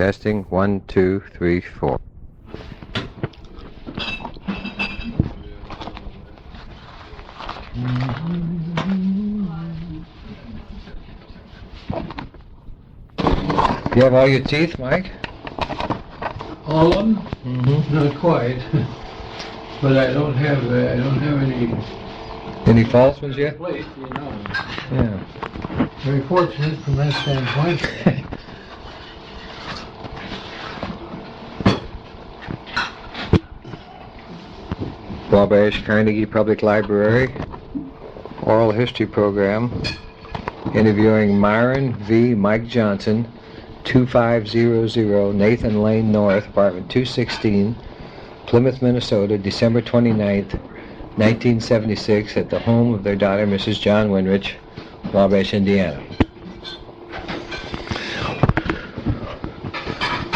testing. 1, 2, 3, 4. Do you have all your teeth, Mike? All of them? Mm-hmm. Not quite, but I don't have any. Any false ones yet? Plate, you know. Yeah. Very fortunate from that standpoint. Wabash Carnegie Public Library Oral History Program, interviewing Myron V. Mike Johnson, 2500 Nathan Lane North, apartment 216, Plymouth, Minnesota, December 29th, 1976, at the home of their daughter, Mrs. John Winrich, Wabash, Indiana.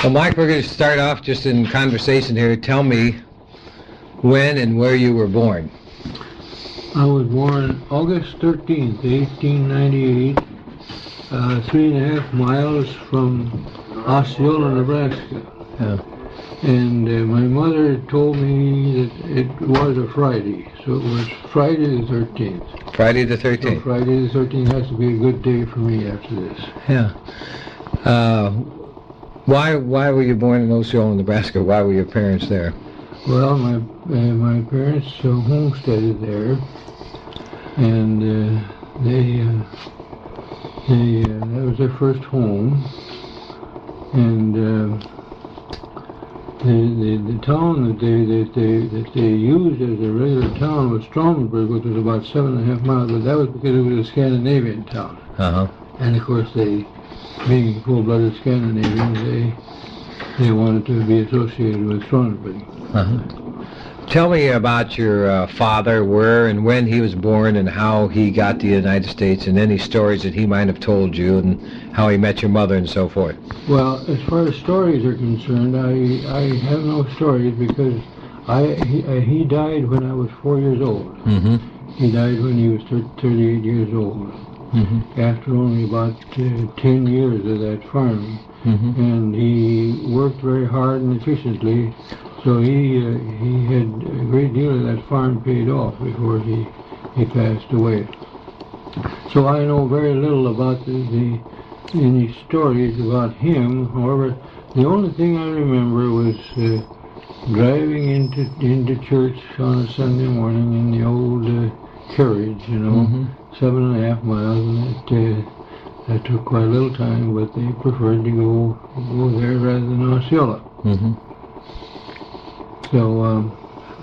Well, Mike, we're going to start off just in conversation here. Tell me when and where you were born. I was born August 13th, 1898, 3.5 miles from Osceola, Nebraska. Yeah. And my mother told me that it was a Friday, so it was Friday the 13th. Friday the So 13th. Friday the 13th has to be a good day for me after this. Yeah. Why were you born in Osceola, Nebraska? Why were your parents there? Well, my parents homesteaded there, and that was their first home. And the town that they used as a regular town was Stromberg, which was about 7.5 miles, but that was because it was a Scandinavian town. Uh-huh. And of course, being full-blooded Scandinavians, they wanted to be associated with Stromberg. Uh-huh. Tell me about your father, where and when he was born, and how he got to the United States, and any stories that he might have told you, and how he met your mother, and so forth. Well, as far as stories are concerned, I have no stories because he died when I was 4 years old. Mm-hmm. He died when he was 38 years old, after only about 10 years of that farm. Mm-hmm. And he worked very hard and efficiently, so he had a great deal of that farm paid off before he passed away. So I know very little about any stories about him. However, the only thing I remember was driving into church on a Sunday morning in the old carriage, 7.5 miles, and that took quite a little time, but they preferred to go there rather than Osceola. Mm-hmm. So,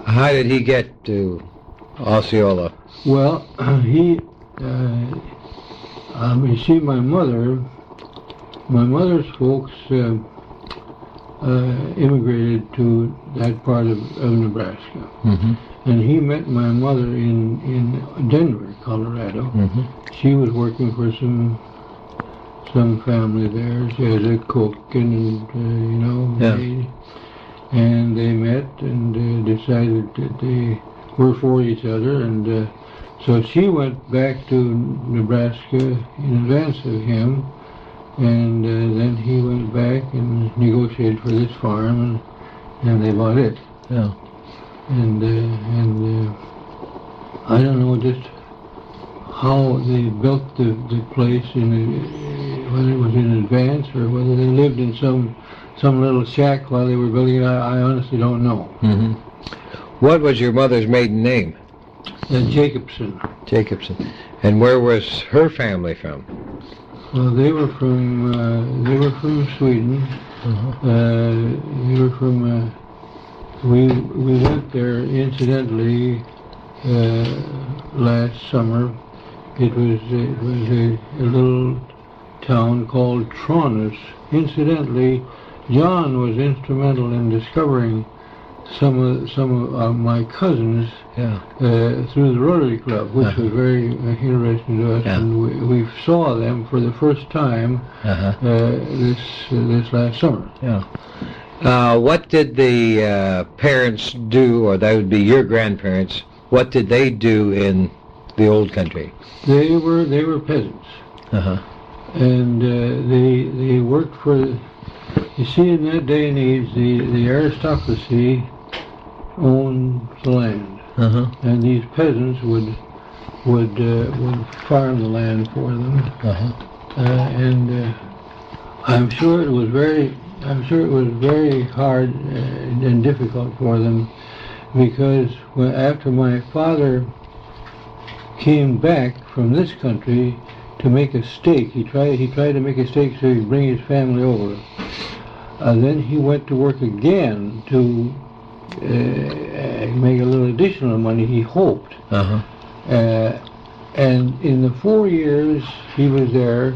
how did he get to Osceola? well, you see, my mother's folks immigrated to that part of Nebraska. Mm-hmm. And he met my mother in Denver, Colorado. Mm-hmm. She was working for some family there. She had a cook and maid. And they met and decided that they were for each other. And so she went back to Nebraska in advance of him. And then he went back and negotiated for this farm, and they bought it. Yeah. And I don't know just how they built the place, whether it was in advance or whether they lived in some little shack while they were building it. I honestly don't know. Mm-hmm. What was your mother's maiden name? Jacobson. Jacobson. And where was her family from? Well, they were from Sweden. They were from. We went there incidentally last summer. It was a little town called Trondheim. Incidentally, John was instrumental in discovering some of my cousins through the Rotary Club, which was very interesting to us. And we saw them for the first time this last summer. Yeah. What did the parents do, or that would be your grandparents? What did they do in the old country? They were peasants, and they worked for You see, in that day and age, the aristocracy owned the land, and these peasants would farm the land for them, and I'm sure it was very hard and difficult for them, because after my father came back from this country to make a stake, he tried to make a stake so he'd bring his family over. Then he went to work again to make a little additional money, he hoped. And in the 4 years he was there,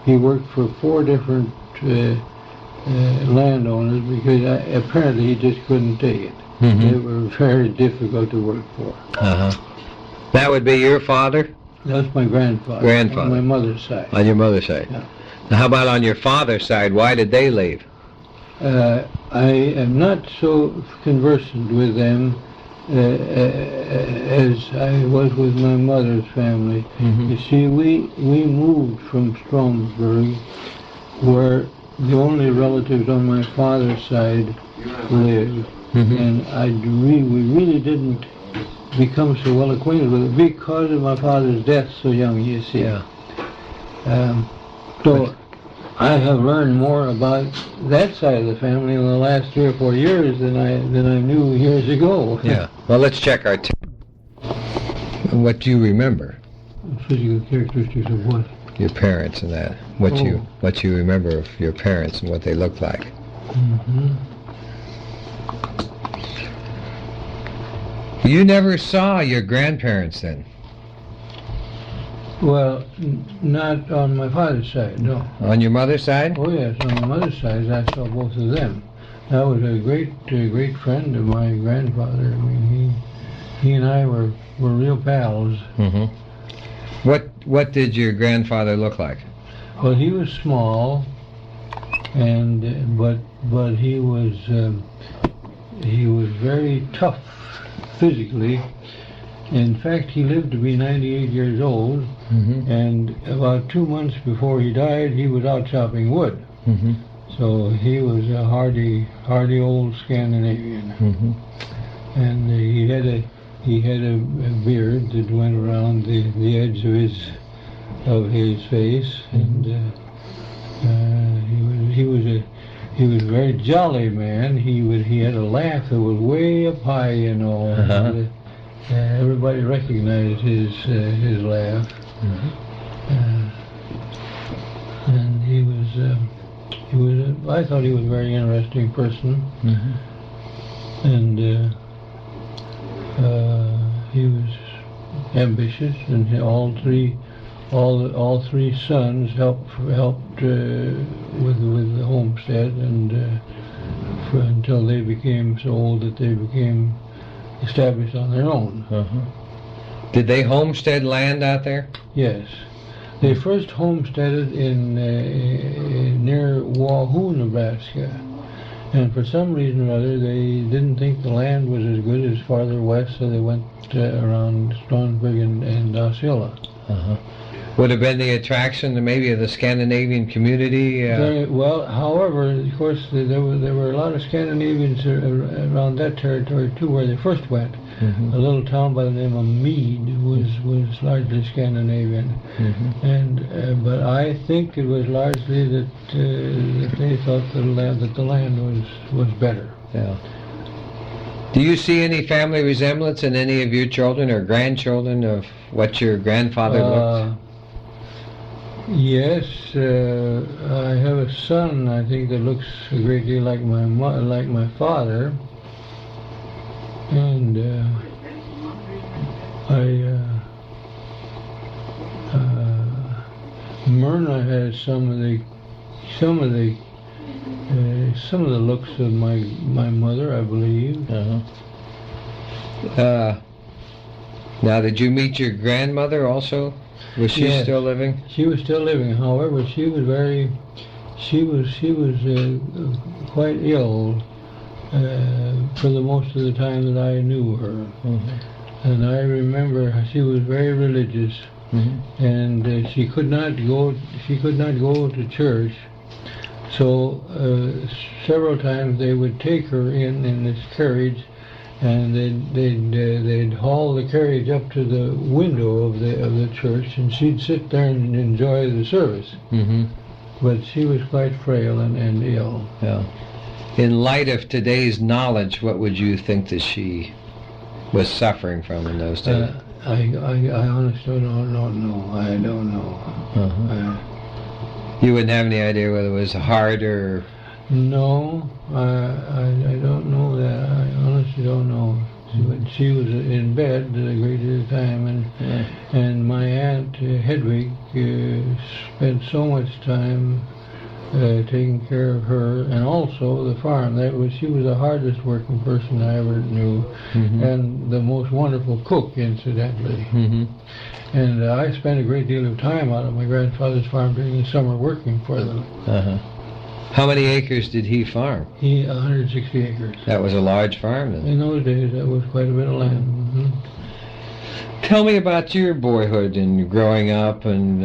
he worked for 4 different landowners, because apparently he just couldn't take it. They were very difficult to work for. That would be your father? That was my grandfather. On my mother's side. On your mother's side. Yeah. Now, how about on your father's side? Why did they leave? I am not so conversant with them as I was with my mother's family. You see, we moved from Stromsburg, where the only relatives on my father's side lived, and we really didn't become so well acquainted with it because of my father's death so young, you see. So I have learned more about that side of the family in the last 3 or 4 years than I knew years ago. Yeah. Well, let's check our what do you remember? Physical characteristics of what? Your parents and that. What you remember of your parents and what they looked like. You never saw your grandparents then? Well, not on my father's side, no. On your mother's side? Oh yes, on my mother's side I saw both of them. That was a great friend of my grandfather. I mean, he and I were real pals. What did your grandfather look like? Well, he was small, and but he was very tough physically. In fact, he lived to be 98 years old, and about 2 months before he died, he was out chopping wood. So he was a hardy old Scandinavian, and he had a beard that went around the edge of his face, and he was a very jolly man. He had a laugh that was way up high, you know. Everybody recognized his laugh, and I thought he was a very interesting person, and he was ambitious, and all three sons helped with the homestead, and until they became so old that they became established on their own. Did they homestead land out there? Yes. They first homesteaded in near Wahoo, Nebraska, and for some reason or other they didn't think the land was as good as farther west, so they went around Strasburg and Osceola. Would have been the attraction maybe of the Scandinavian community? Very well. However, of course, there were a lot of Scandinavians around that territory too, where they first went. A little town by the name of Mead was largely Scandinavian, and but I think it was largely that they thought that the land was better. Yeah. Do you see any family resemblance in any of your children or grandchildren of what your grandfather looked? Yes, I have a son, I think, that looks a great deal like my father, and Myrna has some of the looks of my mother, I believe. Now, did you meet your grandmother also? Was she still living? She was still living. However, she was quite ill for the most of the time that I knew her. And I remember she was very religious, and she could not go to church. So several times they would take her in this carriage, and they'd haul the carriage up to the window of the church, and she'd sit there and enjoy the service. Mm-hmm. But she was quite frail and ill. Yeah. In light of today's knowledge, what would you think that she was suffering from in those days? I honestly don't know. I don't know. Uh-huh. You wouldn't have any idea whether it was heart or... No, I don't know that. I honestly don't know. She was in bed a great deal of time, and my aunt Hedwig spent so much time taking care of her, and also the farm. She was the hardest working person I ever knew, and the most wonderful cook, incidentally. And I spent a great deal of time out on my grandfather's farm during the summer working for them. Uh-huh. How many acres did he farm? 160 acres. That was a large farm then? In those days, that was quite a bit of land. Mm-hmm. Tell me about your boyhood and growing up and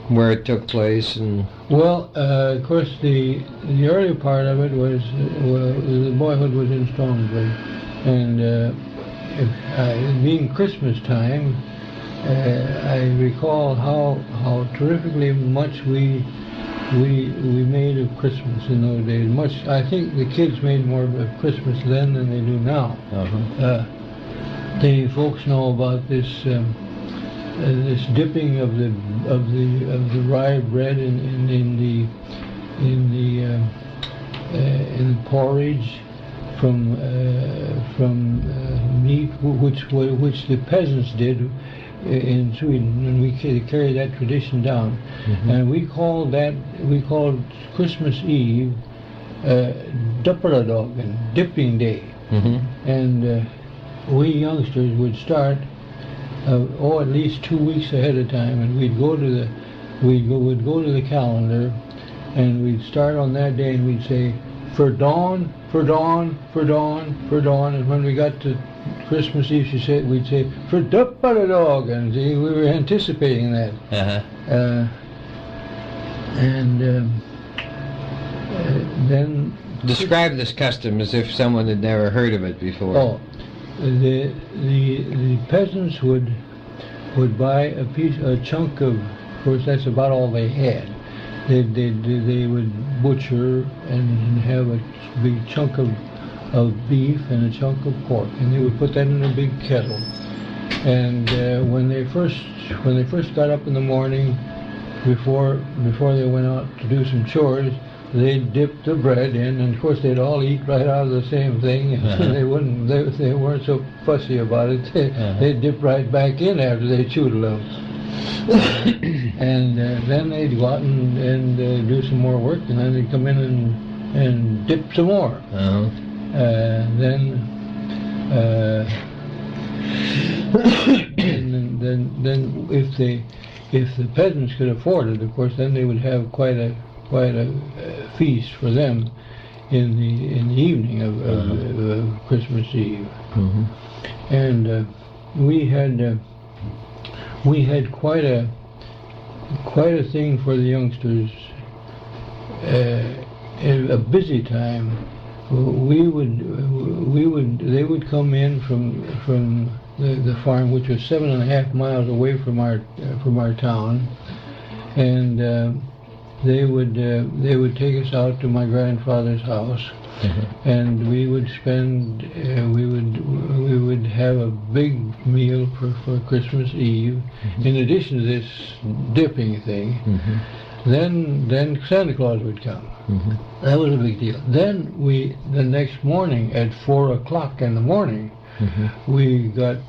where it took place. And well, of course, the early part of it was, the boyhood was in Stromsburg. And being Christmas time, I recall how terrifically much we made of Christmas in those days. I think the kids made more of Christmas then than they do now. Uh-huh. The folks know about this this dipping of the rye bread in the porridge from meat, which the peasants did in Sweden, and we carried that tradition down. And we called Christmas Eve Dupperdagen, dipping day. And we youngsters would start at least 2 weeks ahead of time, and we'd go to the calendar, and we'd start on that day, and we'd say, for dawn, for dawn, for dawn, for dawn, and when we got to Christmas Eve, we'd say, for Dupperdagen, and we were anticipating that. Then describe this custom as if someone had never heard of it before. Oh, the peasants would buy a chunk of course that's about all they had. They would butcher and have a big chunk of beef and a chunk of pork, and they would put that in a big kettle. And when they first got up in the morning, before they went out to do some chores, they'd dip the bread in, and of course they'd all eat right out of the same thing. They weren't so fussy about it. They'd dip right back in after they chewed a little. And then they'd go out and do some more work, and then they'd come in and dip some more. Then if the peasants could afford it, of course, then they would have quite a feast for them in the evening of Christmas Eve. And we had quite a thing for the youngsters. A busy time. They would come in from the farm, which was 7.5 miles away from our town, and they would take us out to my grandfather's house, and we would have a big meal for Christmas Eve, in addition to this dipping thing. Then Santa Claus would come. That was a big deal. Then the next morning at 4 o'clock in the morning, we got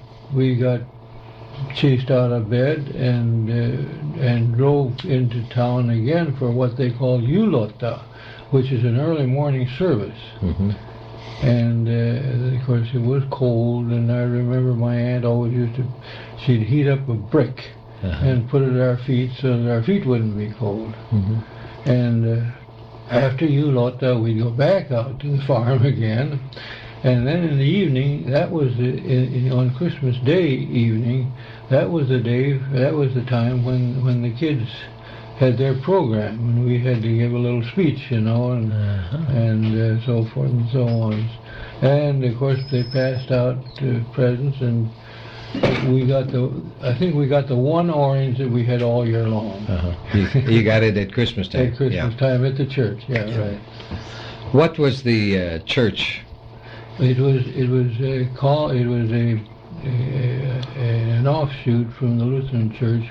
chased out of bed and drove into town again for what they call Julotta, which is an early morning service. And of course it was cold, and I remember my aunt always she'd heat up a brick and put it at our feet so that our feet wouldn't be cold. And after Julotta, we'd go back out to the farm again, and then in the evening, that was on Christmas Day evening, that was the time when the kids had their program, and we had to give a little speech, and so forth and so on. And of course they passed out presents, and I think we got the one orange that we had all year long. You got it at Christmas time. At Christmas time at the church. Yeah, right. What was the church? It was an offshoot from the Lutheran Church,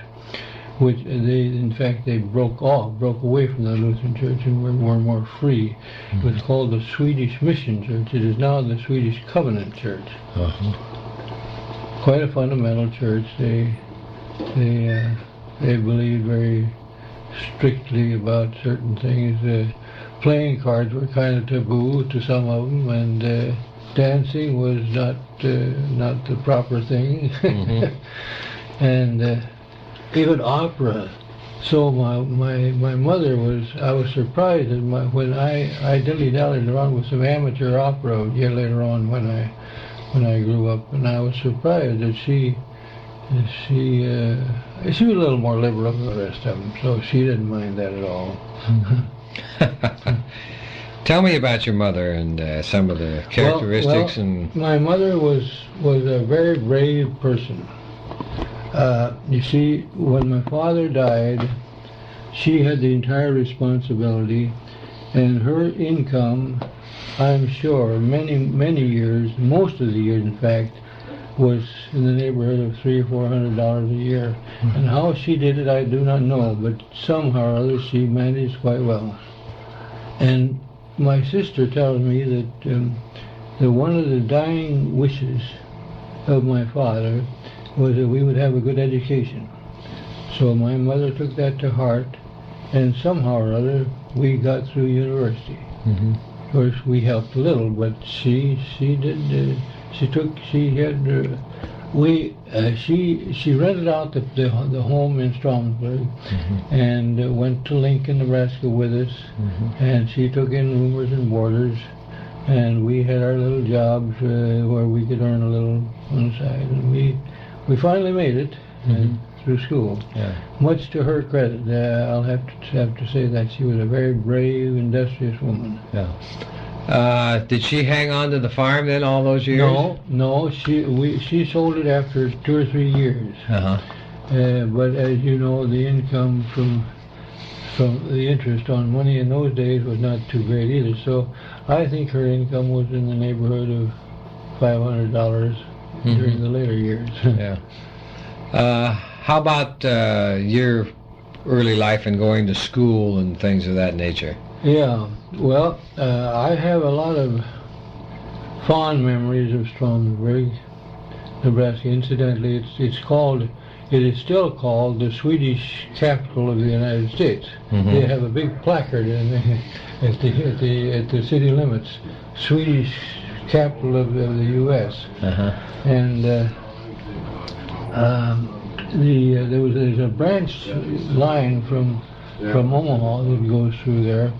which they broke away from the Lutheran Church and were more free. It was called the Swedish Mission Church. It is now the Swedish Covenant Church. Quite a fundamental church. They believed very strictly about certain things. Playing cards were kind of taboo to some of them, and dancing was not the proper thing. And even opera. So my mother I was surprised that when I dilly-dallied around with some amateur opera later on when I grew up, and I was surprised that she was a little more liberal than the rest of them, so she didn't mind that at all. Tell me about your mother and some of the characteristics. My mother was a very brave person. You see, when my father died, she had the entire responsibility, and her income, I'm sure, many years, most of the years in fact, was in the neighborhood of $300 or $400 a year. And how she did it I do not know, but somehow or other she managed quite well. And my sister tells me that one of the dying wishes of my father was that we would have a good education. So my mother took that to heart, and somehow or other we got through university. Of course, we helped a little, but she rented out the home in Stromsburg, and went to Lincoln, Nebraska with us, and she took in roomers and boarders, and we had our little jobs where we could earn a little on the side, and we finally made it through school. Much to her credit. I'll have to say that she was a very brave, industrious woman. Did she hang on to the farm then all those years? No. She sold it after 2 or 3 years. But as you know, the income from the interest on money in those days was not too great either. So I think her income was in the neighborhood of $500 during the later years. How about your early life and going to school and things of that nature? Yeah, well, I have a lot of fond memories of Stromsburg, Nebraska. Incidentally, it is still called the Swedish capital of the United States. They have a big placard at the city limits, Swedish capital of the U.S. And there's a branch line from Omaha that goes through there,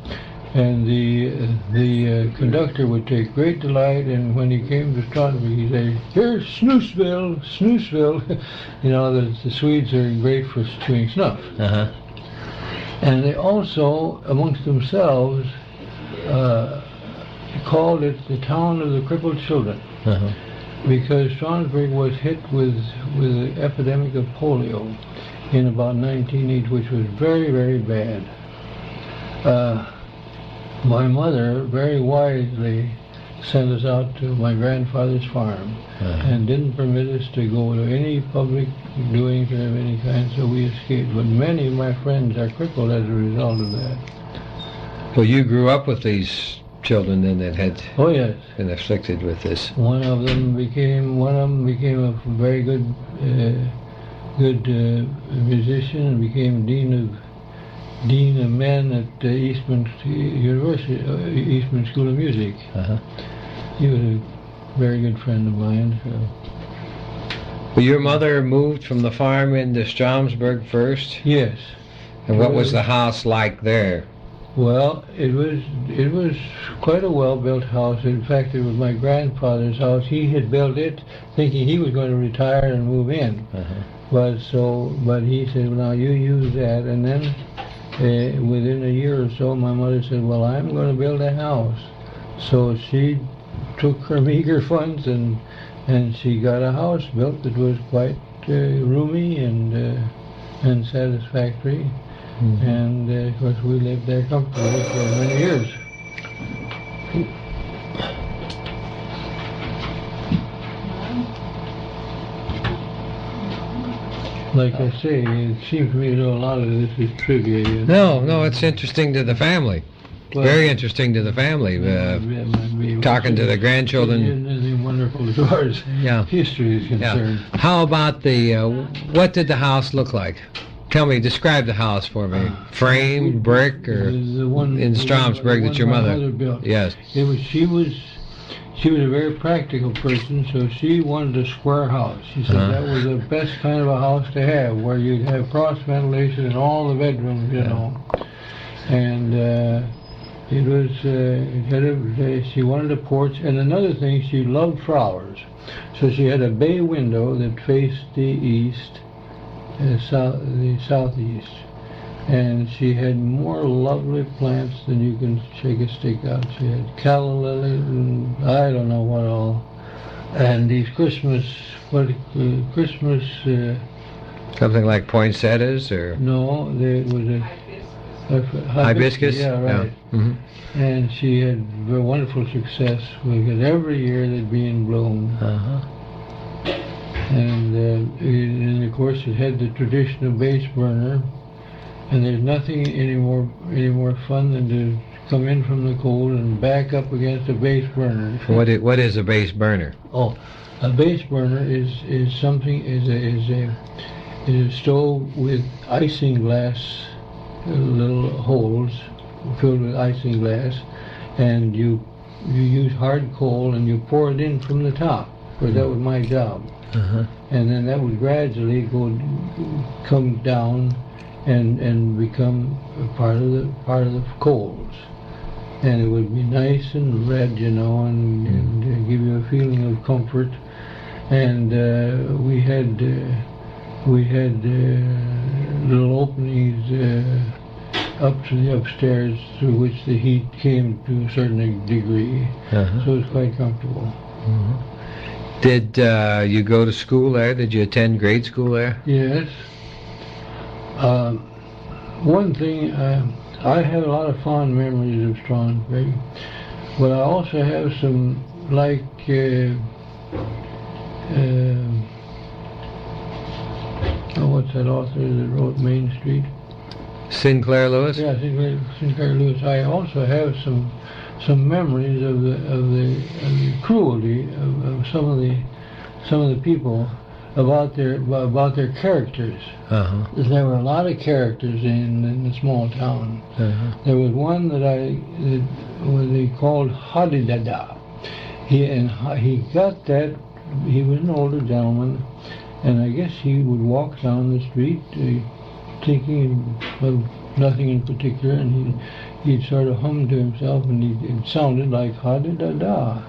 and the conductor would take great delight, and when he came to Stromsburg, he'd say, "Here's Snoosville." You know, the Swedes are great for chewing snuff. And they also, amongst themselves, called it the town of the crippled children, because Stromsburg was hit with the epidemic of polio in about 1908, which was very, very bad. My mother very wisely sent us out to my grandfather's farm and didn't permit us to go to any public doings of any kind, so we escaped. But many of my friends are crippled as a result of that. Well, you grew up with these children then that had been afflicted with this. One of them became a very good musician and became dean of men at Eastman University, Eastman School of Music. He was a very good friend of mine. Well, your mother moved from the farm into Stromsburg first? Yes. And what was the house like there? Well, it was quite a well-built house. In fact, it was my grandfather's house. He had built it thinking he was going to retire and move in. But he said, "Well, now you use that." And then within a year or so, my mother said, well, I'm going to build a house. So she took her meager funds and she got a house built that was quite roomy and satisfactory. Mm-hmm. And of course we lived there comfortably for many years. Like I say, it seems to me that a lot of this is trivia. No, it's interesting to the family. Well, very interesting to the family. Talking to the grandchildren. Anything wonderful as far as history is concerned. Yeah. How about what did the house look like? Tell me, describe the house for me. Frame, brick, or the one in Stromsburg that your mother built. Yes. She was a very practical person, so she wanted a square house. She said that was the best kind of a house to have, where you'd have cross ventilation in all the bedrooms, you know. And she wanted a porch, and another thing, she loved flowers. So she had a bay window that faced the east, the southeast, and she had more lovely plants than you can shake a stick out. She had calla lilies and I don't know what all, and these Christmas something like poinsettias or no, there was a hibiscus. Yeah, right. Yeah. Mm-hmm. And she had very wonderful success because every year they'd be in bloom. Uh-huh. And of course it had the traditional base burner, and there's nothing any more fun than to come in from the cold and back up against a base burner. What is a base burner? Oh, a base burner is a stove with isinglass little holes filled with isinglass, and you use hard coal and you pour it in from the top. Because that was my job. Uh-huh. And then that would gradually come down and become a part of the coals, and it would be nice and red, you know, and give you a feeling of comfort. And we had little openings up to the upstairs through which the heat came to a certain degree. Uh-huh. So it was quite comfortable. Uh-huh. Did you go to school there? Did you attend grade school there? Yes. One thing, I have a lot of fond memories of Stromsburg, but I also have some, like, what's that author that wrote Main Street? Sinclair Lewis? Yeah, Sinclair Lewis. I also have some memories of the cruelty of some of the people about their characters. Uh-huh. There were a lot of characters in the small town. Uh-huh. There was one that they called Hadidada. He got that. He was an older gentleman, and I guess he would walk down the street thinking of nothing in particular, and he'd sort of hum to himself, and it sounded like ha-di-da-da.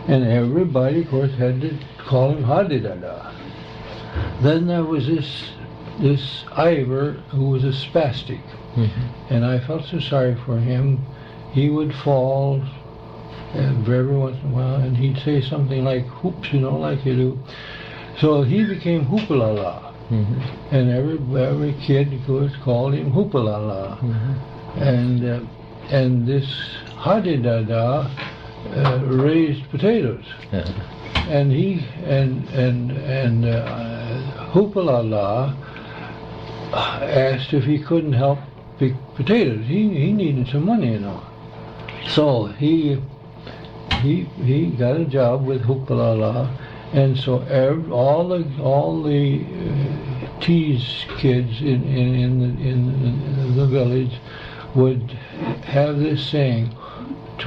And everybody, of course, had to call him ha-di-da-da. Then there was this Ivor who was a spastic, and I felt so sorry for him. He would fall every once in a while, and he'd say something like hoops, you know, like you do. So he became hoopalala. Mm-hmm. And every kid, of course, called him hoopalala. Mm-hmm. And this hadidada raised potatoes. Yeah. And hoopalala asked if he couldn't help pick potatoes. He needed some money, you know. So he got a job with hoopalala. And so all the tease kids in the village would have this saying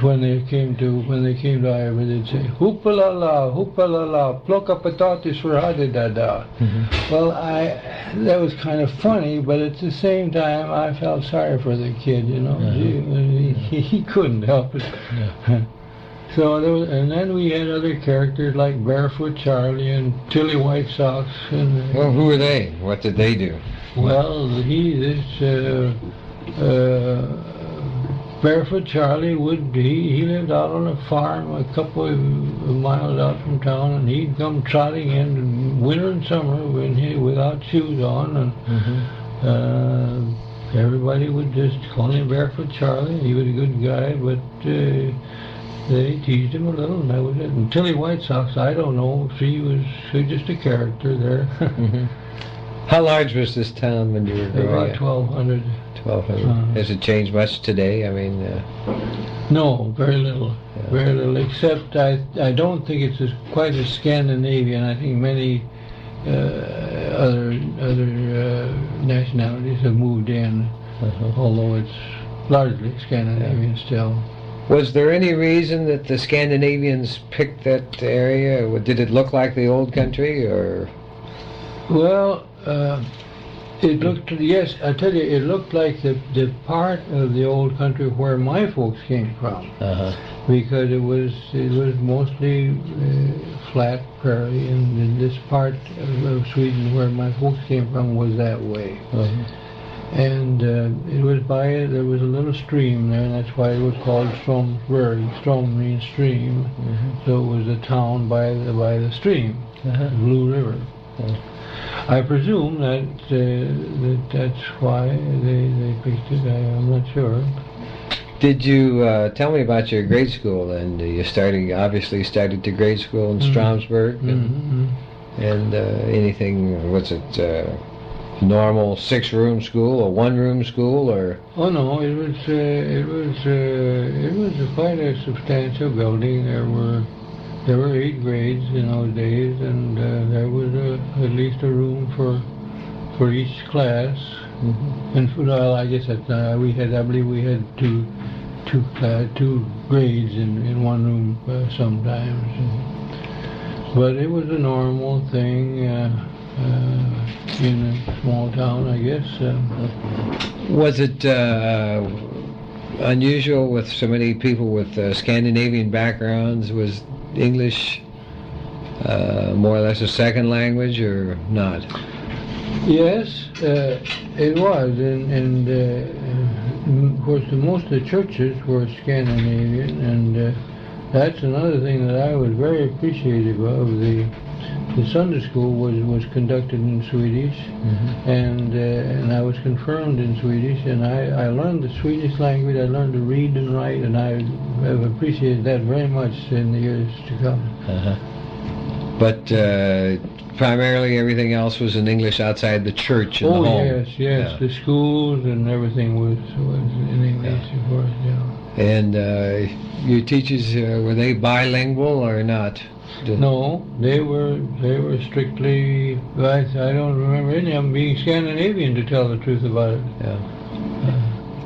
when they came to Iowa. They'd say hoopalala, ploka patatis for hadidada. Mm-hmm. Well, that was kind of funny, but at the same time I felt sorry for the kid, you know. Uh-huh. He couldn't help it. Yeah. So and then we had other characters like Barefoot Charlie and Tilly White Socks. Well, who were they? What did they do? Well, Barefoot Charlie he lived out on a farm a couple of miles out from town, and he'd come trotting in winter and summer without shoes on, and everybody would just call him Barefoot Charlie. He was a good guy, but they teased him a little, and that was it. And Tilly White Sox, I don't know, she was just a character there. How large was this town when you were growing up? About 1,200. 1,200. Has it changed much today? I mean... No, very little. Yeah. Very little, except I don't think it's quite as Scandinavian. I think many other nationalities have moved in, although it's largely Scandinavian still. Was there any reason that the Scandinavians picked that area? Did it look like the old country, or...? Well, it looked, yes, I tell you, it looked like the part of the old country where my folks came from, because it was mostly flat prairie, and this part of Sweden where my folks came from was that way. And it was there was a little stream there, and that's why it was called Stromsburg. Strom means stream, so it was a town by the stream, the Blue River. I presume that's why they picked it. I'm not sure. Did you tell me about your grade school? And you obviously started to grade school in Stromsburg, and anything? Was it normal 6-room school, or 1-room school, or? Oh no, it was quite a substantial building. There were 8 grades in those days, and there was at least a room for each class. And well, I guess I believe we had two grades in one room sometimes. But it was a normal thing in a small town, I guess. Was it unusual with so many people with Scandinavian backgrounds? Was English more or less a second language, or not? Yes, it was, and of course most of the churches were Scandinavian, and that's another thing that I was very appreciative of. The Sunday school was conducted in Swedish, and I was confirmed in Swedish, and I learned the Swedish language. I learned to read and write, and I have appreciated that very much in the years to come. But primarily everything else was in English outside the church and the home. Oh yes, yeah. The schools and everything was in English, of course. Yeah. And your teachers, were they bilingual or not? No, they were strictly. I don't remember any of them being Scandinavian, to tell the truth about it. Yeah.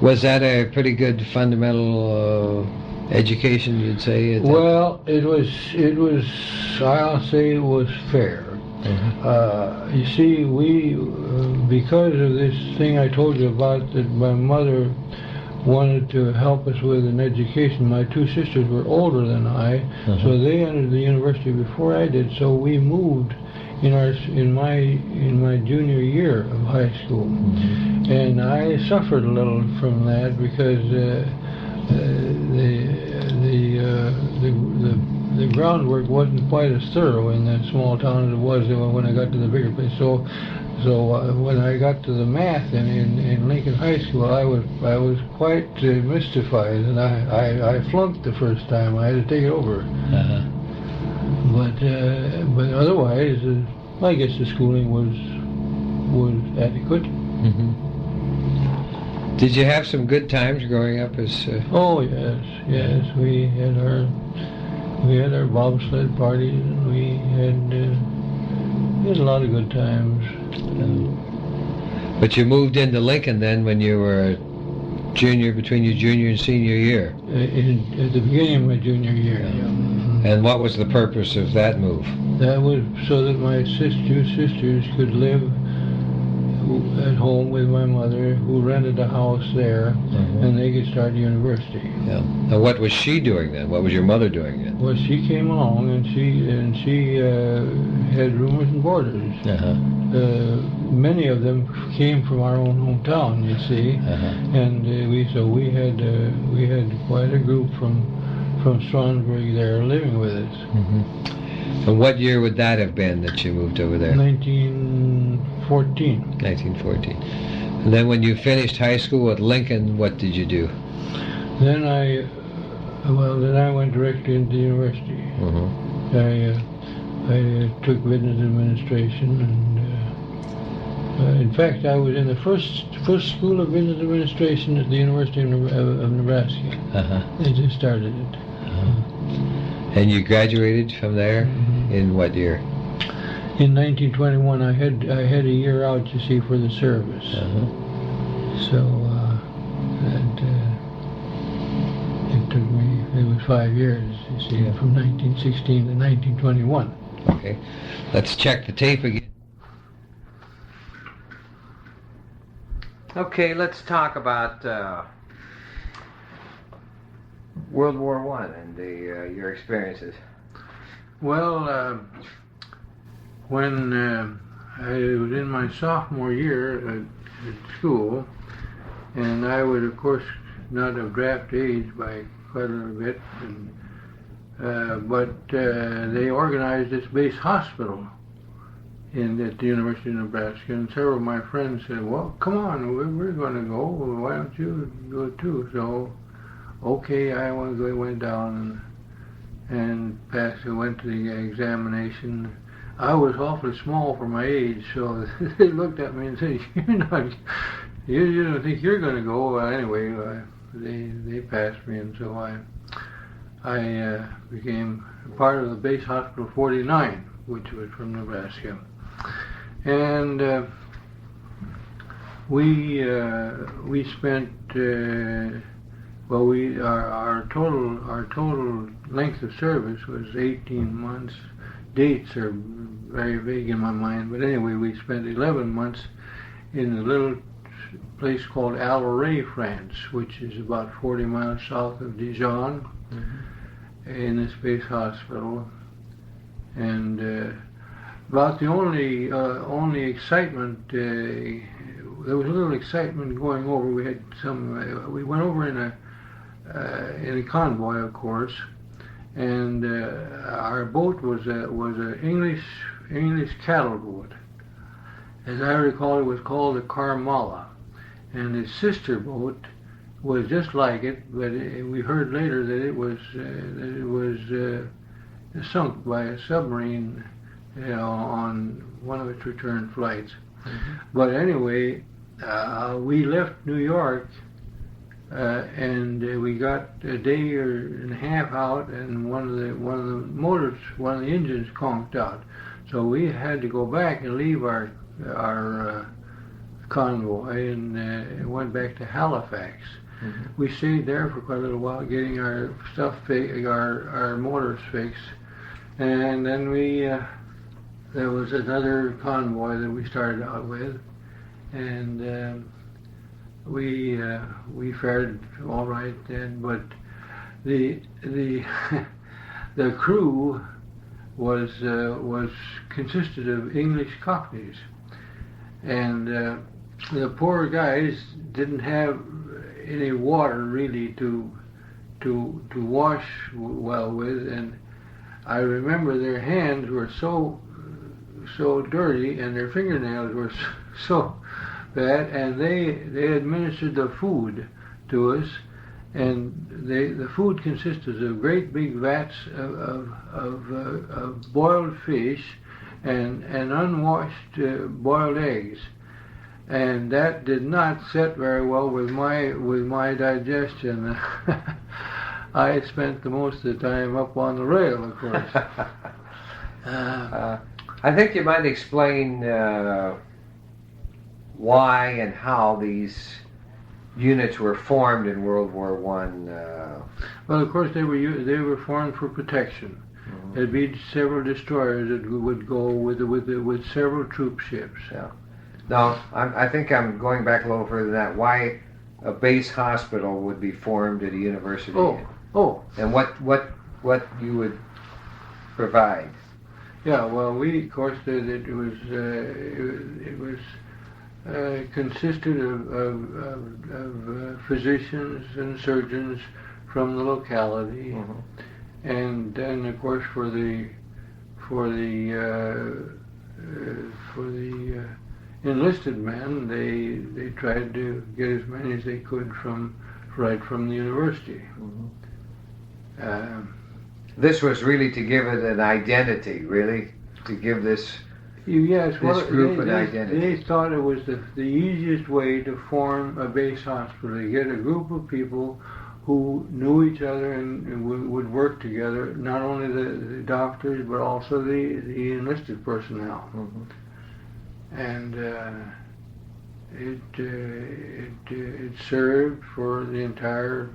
Was that a pretty good fundamental education, you'd say? Well, it was. I'll say it was fair. You see, we because of this thing I told you about, that my mother wanted to help us with an education. My 2 sisters were older than I, so they entered the university before I did. So we moved in my junior year of high school, and I suffered a little from that because the groundwork wasn't quite as thorough in that small town as it was when I got to the bigger place. So when I got to the math in Lincoln High School, I was quite mystified, and I flunked the first time. I had to take it over. But otherwise, I guess the schooling was adequate. Did you have some good times growing up as? Oh yes. We had our bobsled parties, and we had a lot of good times. But you moved into Lincoln then when you were a junior, between your junior and senior year? At the beginning of my junior year, yeah. And what was the purpose of that move? That was so that my 2 sisters could live at home with my mother, who rented a house there, and they could start university. Yeah. Now, what was she doing then? What was your mother doing then? Well, she came along, and she had roomers and boarders. many of them came from our own hometown, you see, and we had quite a group from Strasbourg there living with us. And what year would that have been that you moved over there? 1914. 1914. And then when you finished high school at Lincoln, what did you do? Then I went directly into the university. I took business administration, and in fact, I was in the first school of business administration at the University of Nebraska. They just started it. And you graduated from there in what year? In 1921, I had a year out, you see, for the service. So it took me. It was 5 years, you see, from 1916 to 1921. Okay, let's check the tape again. Okay, let's talk about World War I and your experiences. Well, when I was in my sophomore year at school, and I would, of course, not have draft age by quite a little bit, but they organized this base hospital at the University of Nebraska, and several of my friends said, well, come on, we're going to go, why don't you go too? So, okay, I went down and passed. I went to the examination. I was awfully small for my age, so they looked at me and said, you don't think you're going to go? Well, anyway, they passed me, and so I became part of the base hospital 49, which was from Nebraska. And we spent our total length of service was 18 months. Dates are very vague in my mind, but anyway, we spent 11 months in a little place called Alloray, France, which is about 40 miles south of Dijon, in this base hospital. And about the only excitement, there was a little excitement going over. We had we went over in a convoy, of course, and our boat was a English cattle boat. As I recall, it was called the Carmala, and its sister boat was just like it, but we heard later that it was sunk by a submarine, on one of its return flights. But anyway, we left New York, and we got a day and a half out, and one of the engines conked out, so we had to go back and leave our convoy and went back to Halifax. We stayed there for quite a little while, getting our stuff our motors fixed, and then there was another convoy that we started out with, and we fared all right then. But the crew was consisted of English Cockneys, and the poor guys didn't have any water really to wash well with, and I remember their hands were so dirty, and their fingernails were so bad, and they administered the food to us, and the food consisted of great big vats of boiled fish and unwashed boiled eggs, and that did not sit very well with my digestion. I spent the most of the time up on the rail, of course. I think you might explain why and how these units were formed in World War I. Well, of course, they were formed for protection. There'd be several destroyers that would go with several troop ships. Yeah. Now, I think I'm going back a little further than that. Why a base hospital would be formed at a university? Oh. And what you would provide? Yeah, well, we, of course, it was consisted of physicians and surgeons from the locality, and then, of course, for the enlisted men, they tried to get as many as they could right from the university. This was really to give it an identity, really, to give this group an identity. They thought it was the easiest way to form a base hospital, to get a group of people who knew each other and would work together, not only the doctors, but also the enlisted personnel. And it served for the entire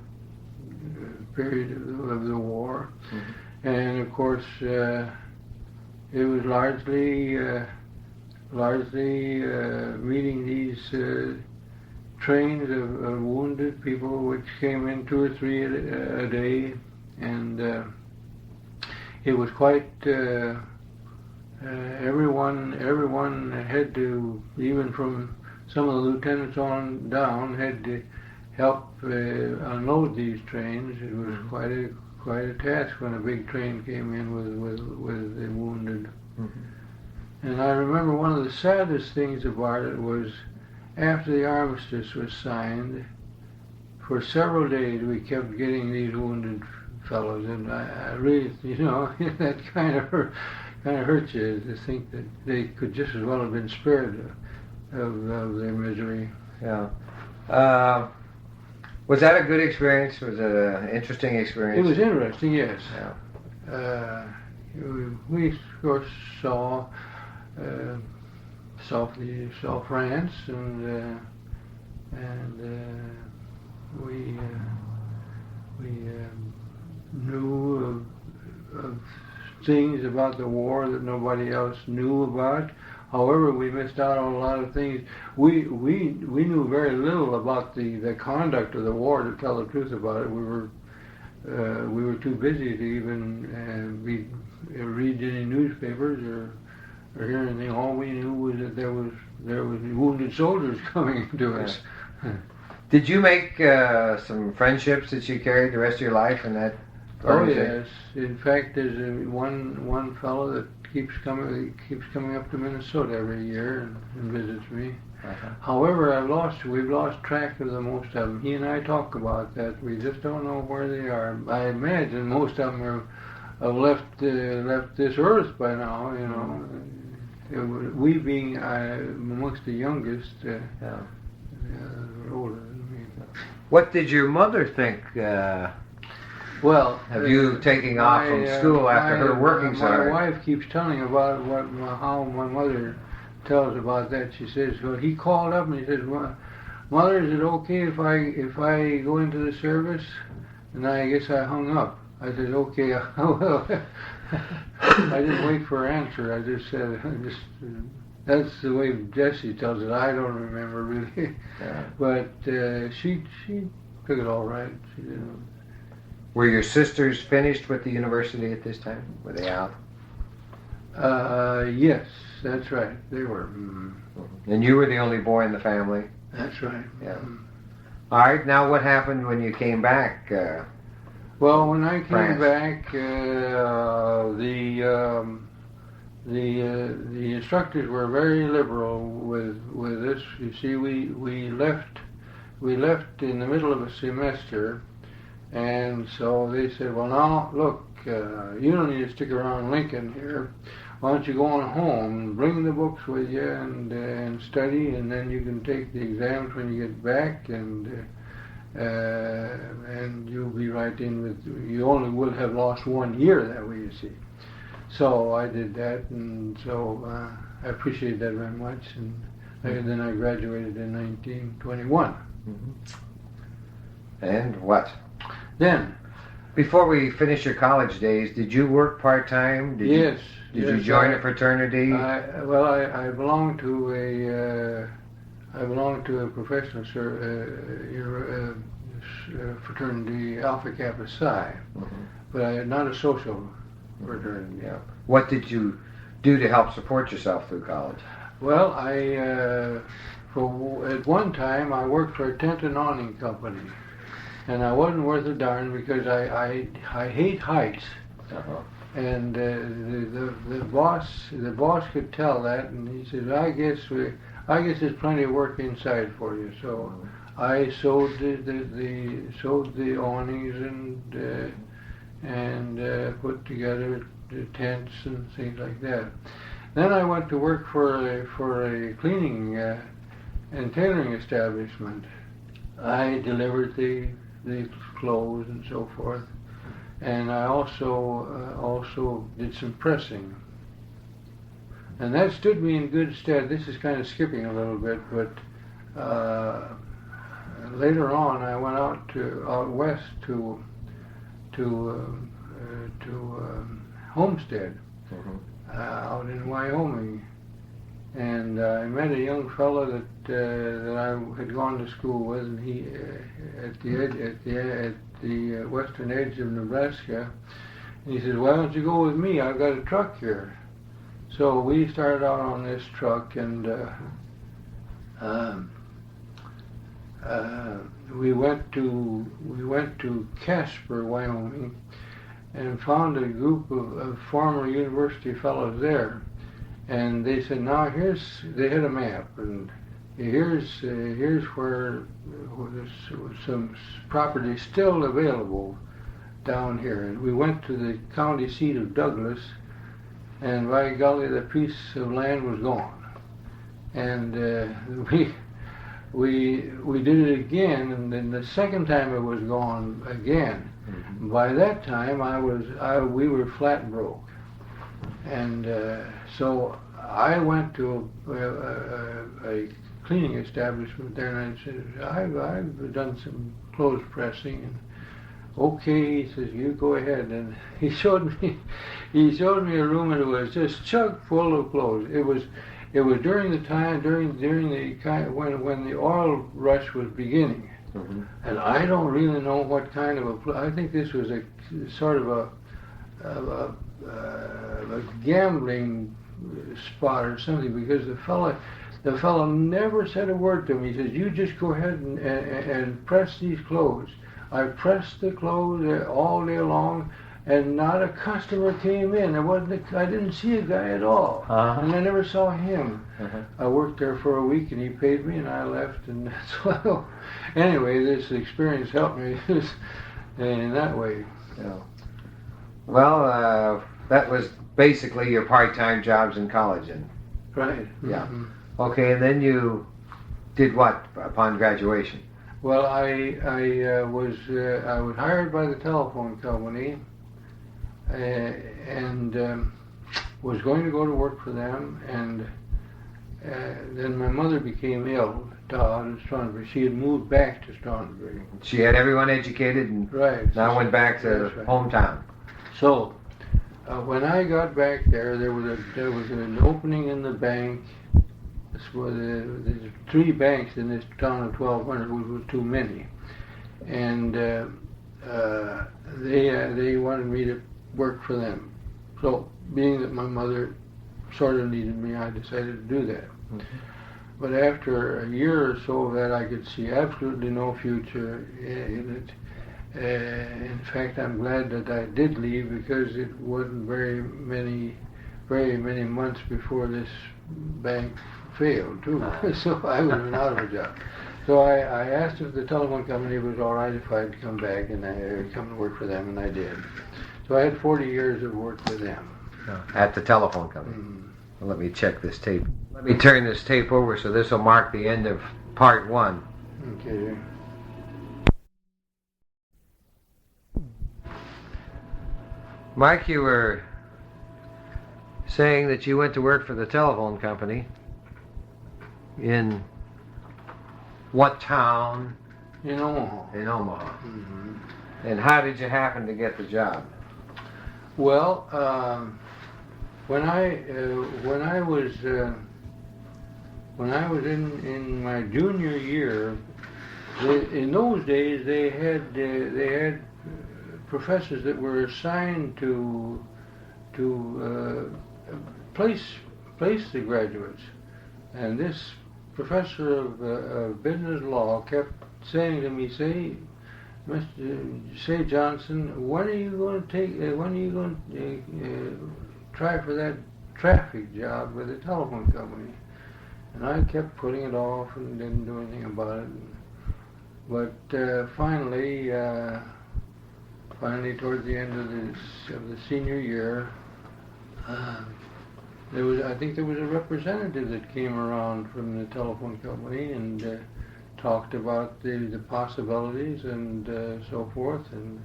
period of the war. And of course, it was largely meeting these trains of wounded people, which came in 2 or 3 a day, and it was quite. Everyone had to, even from some of the lieutenants on down, had to help unload these trains. It was quite a task when a big train came in with the wounded. And I remember one of the saddest things about it was after the armistice was signed, for several days we kept getting these wounded fellows, and I really, that kind of hurts you to think that they could just as well have been spared of their misery. Yeah. Was that a good experience? Was it an interesting experience? It was interesting, yes. Yeah. We of course saw France, and we knew of things about the war that nobody else knew about. However, we missed out on a lot of things. We knew very little about the conduct of the war, to tell the truth about it. We were too busy to even read any newspapers or hear anything. All we knew was that there was wounded soldiers coming to us. Did you make some friendships that you carried the rest of your life in that? Oh yes. In fact, there's one fellow that keeps coming up to Minnesota every year and visits me. However, we've lost track of the most of them. He and I talk about that. We just don't know where they are. I imagine most of them have left this earth by now. We being amongst the youngest, older than me. What did your mother think? Well, have you taken off from school after her working so hard? My wife keeps telling about how my mother tells about that. She says, well, he called up and he says, Mother, is it okay if I go into the service? And I guess I hung up. I said, okay, I will. I didn't wait for her answer. I just said, that's the way Jessie tells it. I don't remember really. Yeah. But she took it all right. She didn't. Were your sisters finished with the university at this time? Were they out? Yes, that's right. They were. And you were the only boy in the family? That's right. Yeah. All right. Now, what happened when you came back? Well, when I came back, the instructors were very liberal with us. You see, we left in the middle of a semester. And so they said, well, now, look, you don't need to stick around Lincoln here. Why don't you go on home, bring the books with you and study, and then you can take the exams when you get back, and you'll be right in with, you only will have lost 1 year that way, you see. So I did that, and so I appreciate that very much, and then I graduated in 1921. And what? Then, before we finish your college days, did you work part-time? Yes. Did you join a fraternity? I belonged to a professional fraternity, Alpha Kappa Psi, but not a social fraternity. Yeah. What did you do to help support yourself through college? Well, at one time I worked for a tent and awning company, and I wasn't worth a darn because I hate heights. Uh-huh. And the boss could tell that, and he said, I guess there's plenty of work inside for you. So I sewed the awnings and put together the tents and things like that. Then I went to work for a cleaning and tailoring establishment. I delivered the clothes and so forth, and I also did some pressing. And that stood me in good stead. This is kind of skipping a little bit, but later on I went out west to Homestead, out in Wyoming, and I met a young fellow that I had gone to school with, and he at the western edge of Nebraska. And he said, "Why don't you go with me? I've got a truck here." So we started out on this truck, and we went to Casper, Wyoming, and found a group of former university fellows there. And they said, "Now they had a map, and here's where there's some property still available down here." And we went to the county seat of Douglas, and by golly, the piece of land was gone. And we did it again, and then the second time it was gone again. Mm-hmm. By that time, we were flat broke. And so I went to a cleaning establishment there, and I said, I've done some clothes pressing. And okay, he says, you go ahead. And he showed me a room, and it was just chock full of clothes. It was during the time when the oil rush was beginning. Mm-hmm. And I don't really know what kind of I think this was a sort of a gambling spot or something, because the fellow never said a word to me. He says, "You just go ahead and press these clothes." I pressed the clothes all day long, and not a customer came in. I didn't see a guy at all, and I never saw him. I worked there for a week, and he paid me, and I left, and that's why. Anyway, this experience helped me in that way. Yeah. Well, that was basically your part-time jobs in college, and right. Yeah. Mm-hmm. Okay, and then you did what upon graduation? Well, I was hired by the telephone company, and was going to go to work for them, and then my mother became ill out in Stroudsburg. She had moved back to Stroudsburg. She had everyone educated, and now went back to hometown. So when I got back there was an opening in the bank. There's 3 banks in this town of 1,200, which was too many, and they wanted me to work for them. So, being that my mother sort of needed me, I decided to do that. Mm-hmm. But after a year or so of that, I could see absolutely no future in it. In fact, I'm glad that I did leave, because it wasn't very many months before this bank failed too. So I would have been out of a job. So I asked if the telephone company was all right if I'd come back and come to work for them, and I did. So I had 40 years of work with them. At the telephone company. Mm-hmm. Well, let me check this tape. Let me turn this tape over, so this will mark the end of part 1. Okay. Mike, you were saying that you went to work for the telephone company. In what town? In Omaha. In Omaha. Mm-hmm. And how did you happen to get the job? Well, when I was in my junior year, in those days they had professors that were assigned to place the graduates. And this professor of business law kept saying to me, Mr. Johnson, when are you going to try for that traffic job with the telephone company? And I kept putting it off and didn't do anything about it. But finally, towards the end of the senior year, I think there was a representative that came around from the telephone company and talked about the possibilities and so forth. And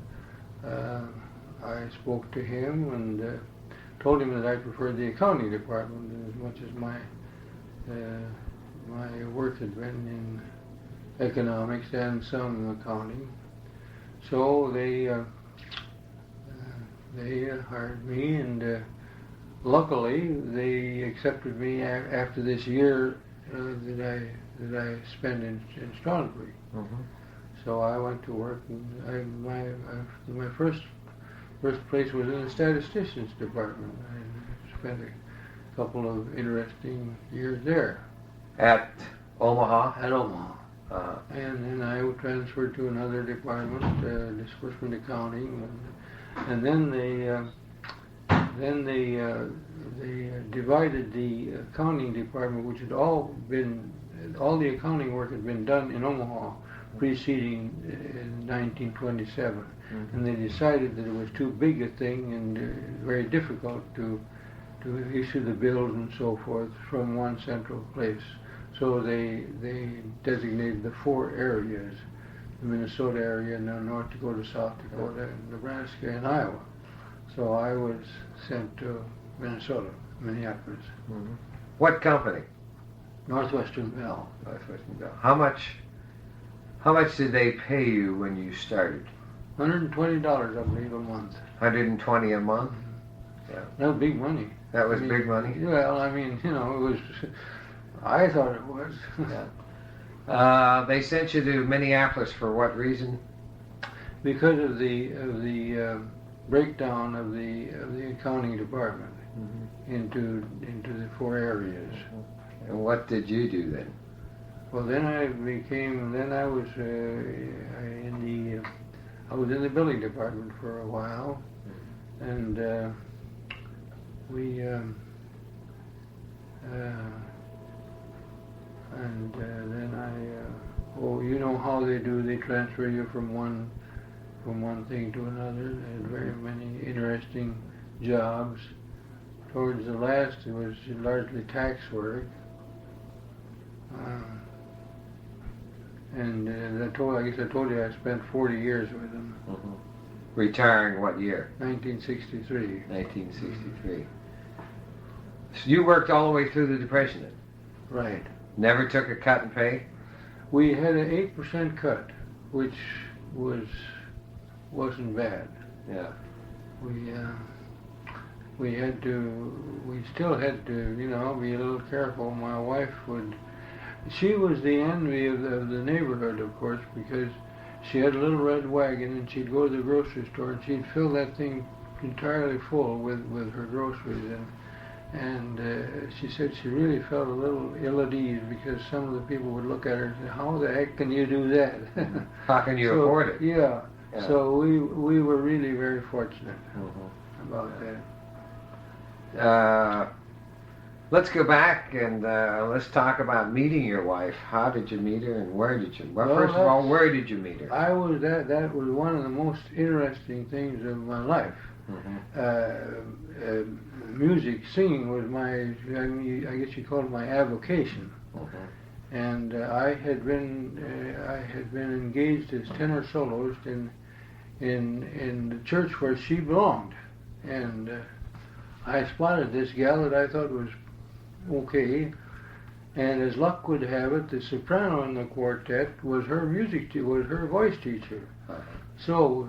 I spoke to him and told him that I preferred the accounting department as much as my work had been in economics and some accounting. So they hired me, and luckily they accepted me after this year that I spent in Strasbourg. Mm-hmm. So I went to work, and my first place was in the statisticians department. I spent a couple of interesting years there. At Omaha? At Omaha. And then I transferred to another department, disbursement accounting, and then they divided the accounting department, which had all the accounting work had been done in Omaha preceding 1927, mm-hmm. and they decided that it was too big a thing and very difficult to issue the bills and so forth from one central place. So they designated the 4 areas: the Minnesota area, North Dakota, South Dakota, Nebraska, and Iowa. So I was sent to Minnesota, Minneapolis. Mm-hmm. What company? Northwestern Bell. Northwestern Bell. How much did they pay you when you started? $120, I believe, a month. $120 a month? Mm-hmm. Yeah. That was big money. That was big money? Well, I mean, it was. I thought it was. Yeah. They sent you to Minneapolis for what reason? Because of the breakdown of the accounting department, mm-hmm. into the 4 areas. And what did you do then? Well, then I was in the building department for a while, and then you know how they do. They transfer you from one thing to another. They had very many interesting jobs. Towards the last, it was largely tax work. And I guess I told you I spent 40 years with them. Mm-hmm. Retiring what year? 1963. 1963. So you worked all the way through the Depression then? Right. Never took a cut in pay? We had an 8% cut, which wasn't bad. Yeah. We still had to, be a little careful. My wife she was the envy of the neighborhood, of course, because she had a little red wagon, and she'd go to the grocery store and she'd fill that thing entirely full with her groceries, and she said she really felt a little ill at ease because some of the people would look at her and say, "How the heck can you do that?" How can you afford it? Yeah. So we were really very fortunate about that. Let's go back and let's talk about meeting your wife. How did you meet her, and where did you? Well, first of all, where did you meet her? That was one of the most interesting things of my life. Mm-hmm. Music, singing was I guess you call it my avocation. Mm-hmm. And I had been engaged as tenor soloist in the church where she belonged, and I spotted this gal that I thought was okay, and as luck would have it, the soprano in the quartet was her voice teacher. Uh-huh. So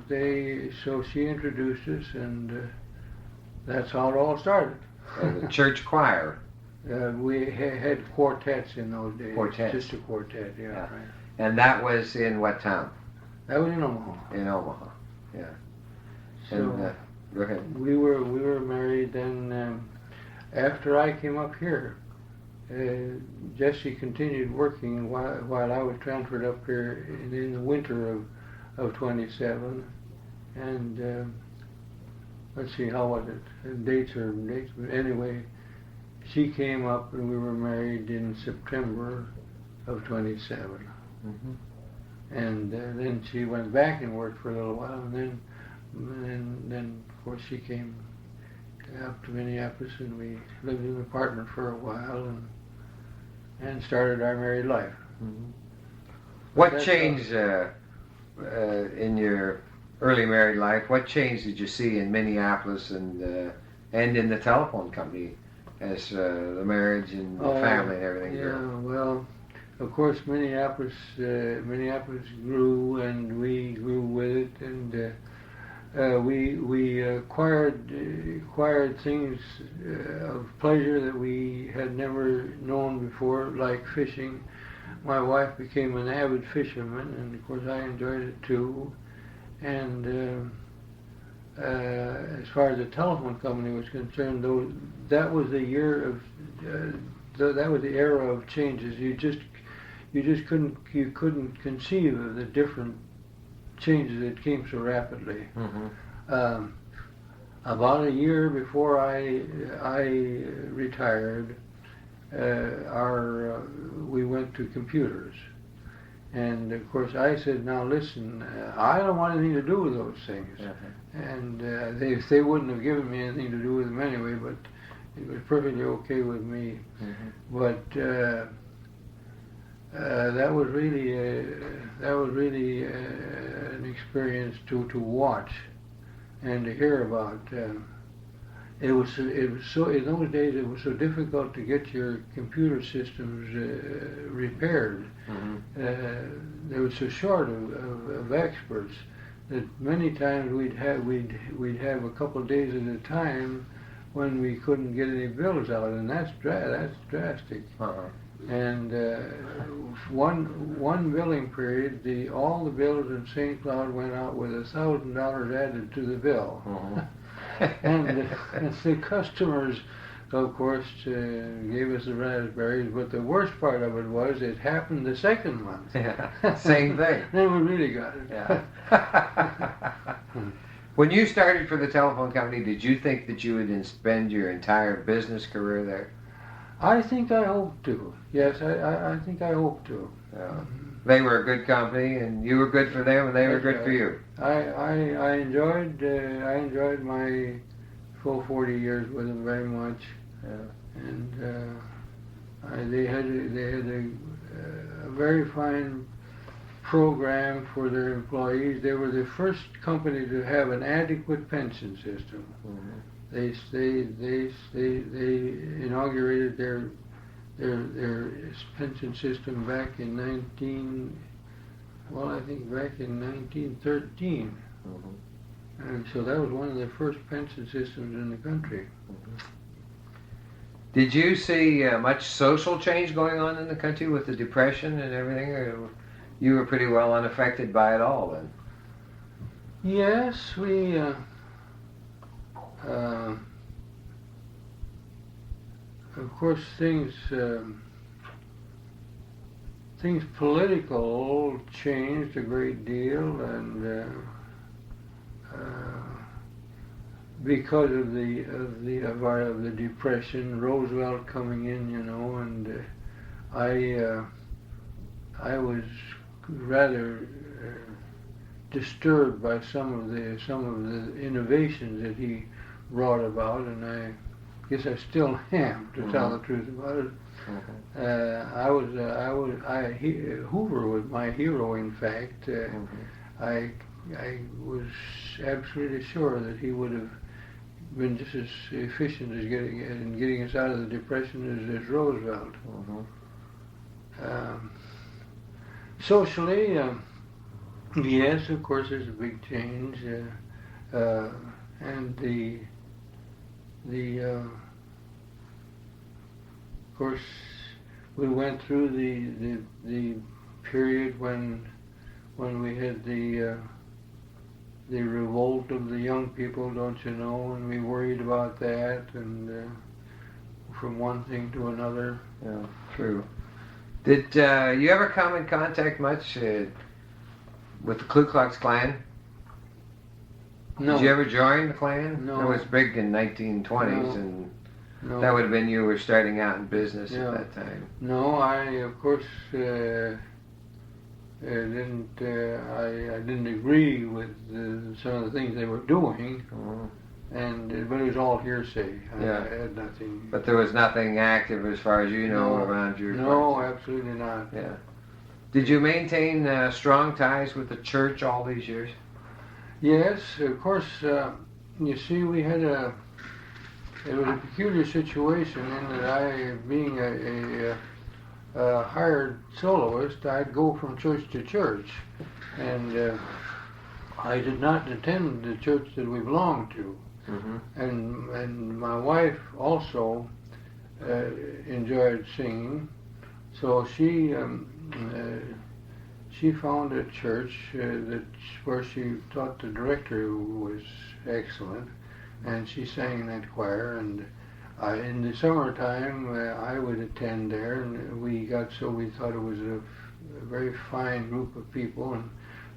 she introduced us, and that's how it all started. The church choir. We had quartets in those days. Quartets. Just a quartet, yeah. Right. And that was in what town? That was in Omaha. In Omaha, yeah. So and, go ahead. We were married then. after I came up here, Jessie continued working while I was transferred up here in the winter of 27. And let's see, how was it? Dates. But anyway, she came up and we were married in September of 27. Mm-hmm. And then she went back and worked for a little while, and then of course she came up to Minneapolis, and we lived in an apartment for a while and started our married life. Mm-hmm. What changed in your early married life? What change did you see in Minneapolis and in the telephone company as the marriage and the family and everything grew? Yeah, well, of course Minneapolis grew, and we grew with it, and we acquired things of pleasure that we had never known before, like fishing. My wife became an avid fisherman, and of course I enjoyed it too. And as far as the telephone company was concerned, though, that was the year of that was the era of changes. You just couldn't conceive of the different changes that came so rapidly. Mm-hmm. About a year before I retired, we went to computers. And of course I said, now listen, I don't want anything to do with those things. Uh-huh. And they wouldn't have given me anything to do with them anyway, but it was perfectly okay with me. Mm-hmm. But that was really an experience to watch and to hear about. It was so in those days it was so difficult to get your computer systems repaired. Mm-hmm. They were so short of experts that many times we'd have a couple of days at a time when we couldn't get any bills out, and that's drastic. Uh-huh. And one billing period, all the bills in St. Cloud went out with $1,000 added to the bill. Uh-huh. and the customers, of course, gave us the raspberries, but the worst part of it was it happened the second month. Yeah, same thing. Then we really got it. Yeah. When you started for the telephone company, did you think that you would spend your entire business career there? I think I hope to. Yes, I think I hope to. Yeah. They were a good company, and you were good for them, and they were good for you. I enjoyed my full 40 years with them very much. Yeah. And they had a very fine program for their employees. They were the first company to have an adequate pension system. Mm-hmm. They inaugurated their pension system back in 1913. Mm-hmm. And so that was one of the first pension systems in the country. Mm-hmm. Did you see much social change going on in the country with the Depression and everything, or you were pretty well unaffected by it all then? Yes, we of course things political changed a great deal, and because of the Depression, Roosevelt coming in, and I was rather disturbed by some of the innovations that he brought about, and I guess I still am, to tell the truth about it. Mm-hmm. Hoover was my hero. In fact, I was absolutely sure that he would have been just as efficient as getting us out of the Depression as Roosevelt. Mm-hmm. Socially, yes, of course, there's a big change, and of course, we went through the period when we had the revolt of the young people, don't you know, and we worried about that, and from one thing to another. Yeah, true. Did you ever come in contact much with the Ku Klux Klan? No. Did you ever join the Klan? No. It was big in 1920s, and No. that would have been you were starting out in business Yeah. at that time. No, I of course didn't agree with some of the things they were doing, but it was all hearsay. Yeah. I had nothing. But there was nothing active as far as you know around your No, place. absolutely not. Yeah. Did you maintain strong ties with the church all these years? Yes, of course. You see, it was a peculiar situation in that I, being a hired soloist, I'd go from church to church, and I did not attend the church that we belonged to. And my wife also enjoyed singing, so she found a church where she thought the director was excellent, and she sang in that choir. And in the summertime, I would attend there, and we thought it was a very fine group of people, and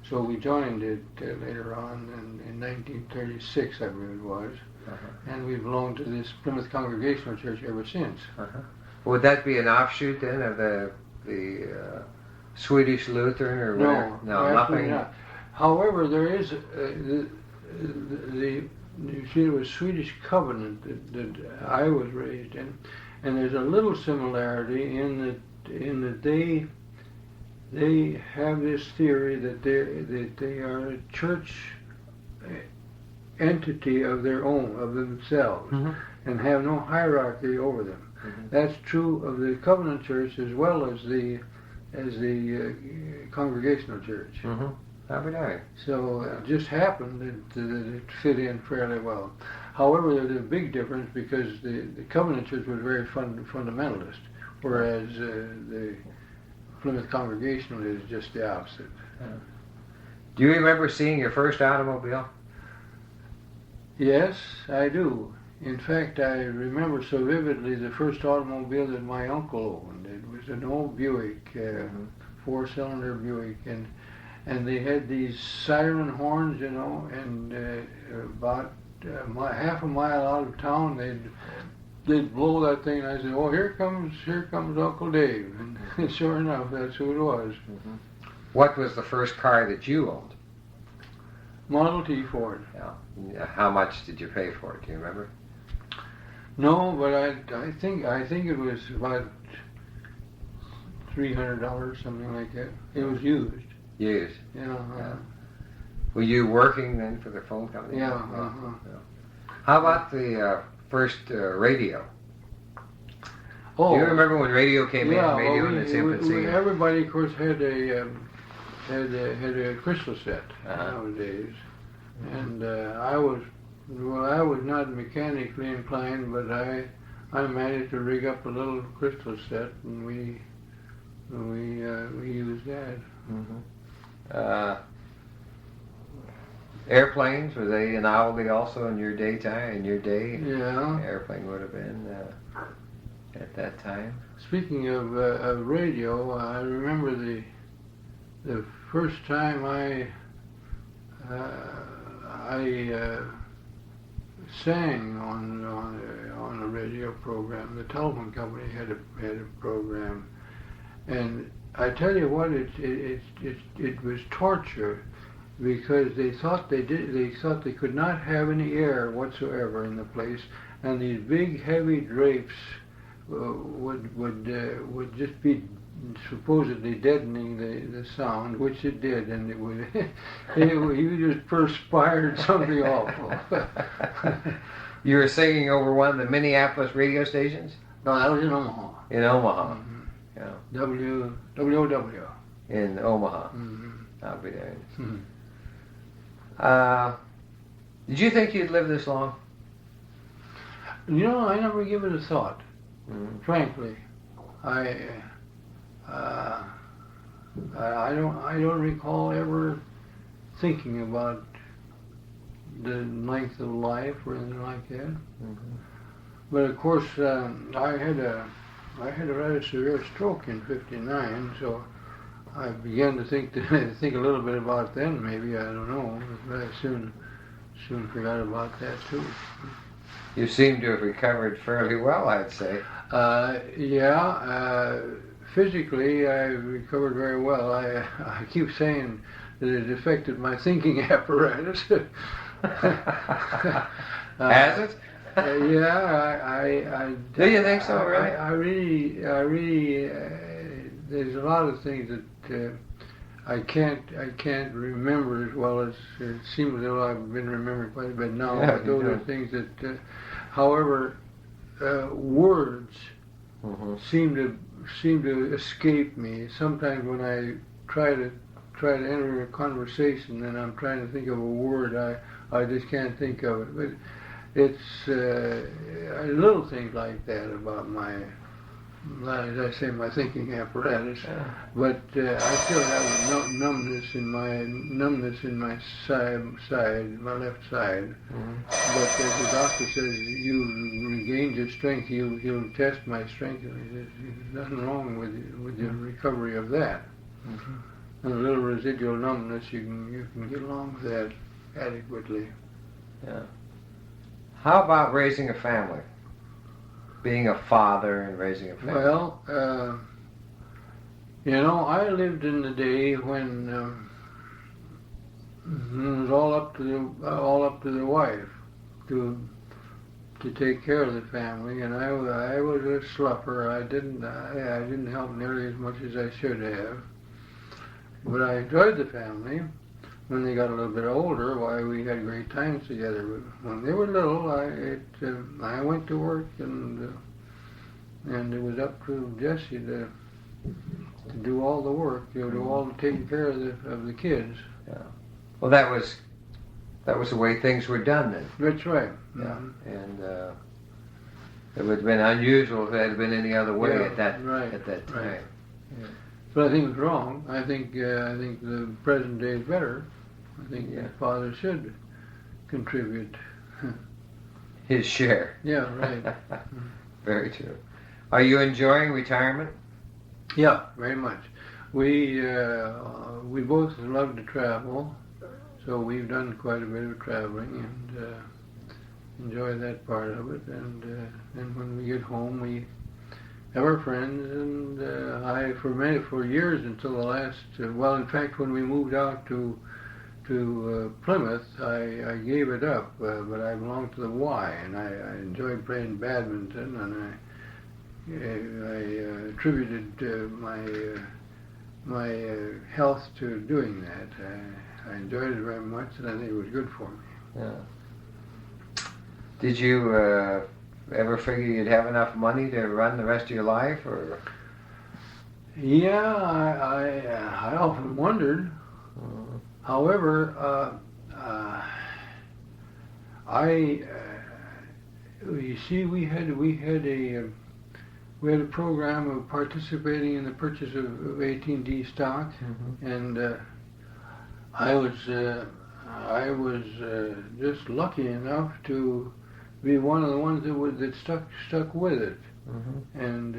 so we joined it later on in 1936, I believe it was, and we belonged to this Plymouth Congregational Church ever since. Would that be an offshoot then of the Swedish Lutheran or whatever? No, nothing. Not. However, there is you see, it was Swedish Covenant that I was raised in, and there's a little similarity in that they have this theory that they are a church entity of their own, of themselves, and have no hierarchy over them. That's true of the Covenant Church as well as the Congregational Church. So it just happened that it fit in fairly well. However, there's a big difference because the Covenant Church was very fundamentalist, whereas the Plymouth Congregational is just the opposite. Do you remember seeing your first automobile? Yes, I do. In fact, I remember so vividly the first automobile that my uncle owned. It was an old Buick, four-cylinder Buick, and they had these siren horns, you know, and about half a mile out of town, they'd blow that thing, and I said, "Oh, here comes Uncle Dave," and sure enough, that's who it was. What was the first car that you owned? Model T Ford. Yeah. How much did you pay for it? Do you remember? No, but I think it was about $300, something like that. It was used. Used. Yeah. Were you working then for the phone company? Yeah. How about the first radio? Oh, Do you remember when radio came in? Radio in its infancy. Everybody, of course, had a crystal set nowadays, and I was not mechanically inclined, but I managed to rig up a little crystal set, and we used that. Airplanes, were they a novelty also in your day? Yeah. Airplane would have been at that time. Speaking of radio, I remember the first time I sang on a radio program. The telephone company had a program, and I tell you what, it was torture, because they thought they could not have any air whatsoever in the place, and these big heavy drapes would just be supposedly deadening the sound, which it did, and it would you just perspired something awful. You were singing over one of the Minneapolis radio stations? No, that was in Omaha. In Omaha. Yeah. WOW. In Omaha. I'll be there. Did you think you'd live this long? You know, I never give it a thought. Frankly, I don't recall ever thinking about the length of life or anything like that. But of course, I had a rather severe stroke in '59, so I began to think a little bit about then. Maybe, I don't know. But I soon forgot about that too. You seem to have recovered fairly well, I'd say. Physically, I recovered very well. I keep saying that it affected my thinking apparatus. Has it? I Do you think so, really? I really, there's a lot of things that I can't remember as well as it seems as though I've been remembering quite a bit now. Yeah, but those are things that, however, words seem to escape me. Sometimes when I try to enter a conversation and I'm trying to think of a word, I just can't think of it. But it's little things like that about my, as I say, my thinking apparatus. Yeah. But I still have numbness in my side, my left side. But as the doctor says, you regained your strength. He'll test my strength. And he says, there's nothing wrong with your recovery of that. And a little residual numbness, you can get along with that adequately. Yeah. How about raising a family? Being a father and raising a family? Well, I lived in the day when it was all up to the wife to take care of the family, and I was a sluffer. I didn't help nearly as much as I should have, but I enjoyed the family. When they got a little bit older, why, we had great times together. But when they were little, I went to work, and it was up to Jessie to do all the work, do all the taking care of the kids. Yeah. Well, that was the way things were done then. That's right. Yeah. And it would have been unusual if it had been any other way at that time. Right. Yeah. But I think it's wrong. I think the present day is better. I think fathers should contribute his share. Yeah, right. Very true. Are you enjoying retirement? Yeah, very much. We both love to travel, so we've done quite a bit of traveling and enjoy that part of it. And when we get home, we have our friends, and for years until the last, in fact, when we moved out to Plymouth, I gave it up, but I belonged to the Y, and I enjoyed playing badminton, and I attributed my health to doing that. I enjoyed it very much, and I think it was good for me. Yeah. Did you ever figure you'd have enough money to run the rest of your life, or? Yeah, I often wondered. However, you see, we had a program of participating in the purchase of AT&T stock, and I was just lucky enough to be one of the ones that stuck with it, and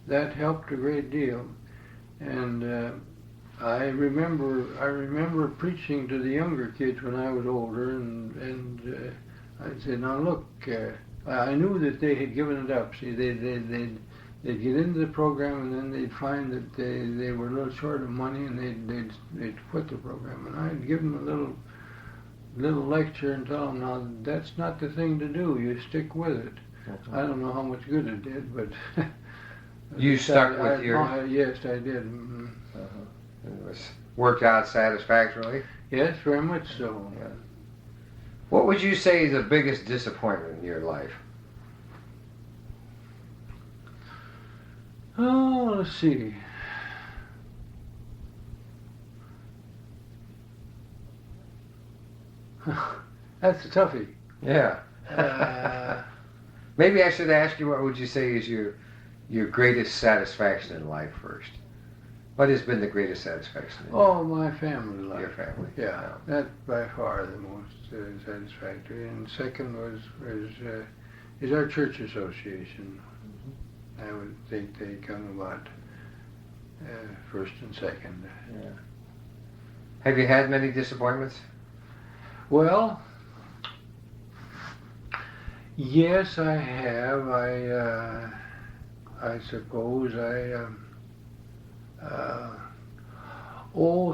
that helped a great deal. And I remember preaching to the younger kids when I was older, and I'd say, now look, I knew that they had given it up. See, they'd get into the program, and then they'd find that they were a little short of money, and they'd quit the program. And I'd give them a little lecture and tell them, now that's not the thing to do. You stick with it. I don't know how much good it did, but you stuck with your. Yes, I did. It was worked out satisfactorily. Yes, very much so. Yeah. What would you say is the biggest disappointment in your life? Oh, let's see. That's a toughie. Yeah. Maybe I should ask you, what would you say is your greatest satisfaction in life first? What has been the greatest satisfaction? My family life. Your family. Yeah, that's by far the most satisfactory. And second was is our church association. I would think they come about first and second. Yeah. Have you had many disappointments? Well, yes, I have. I suppose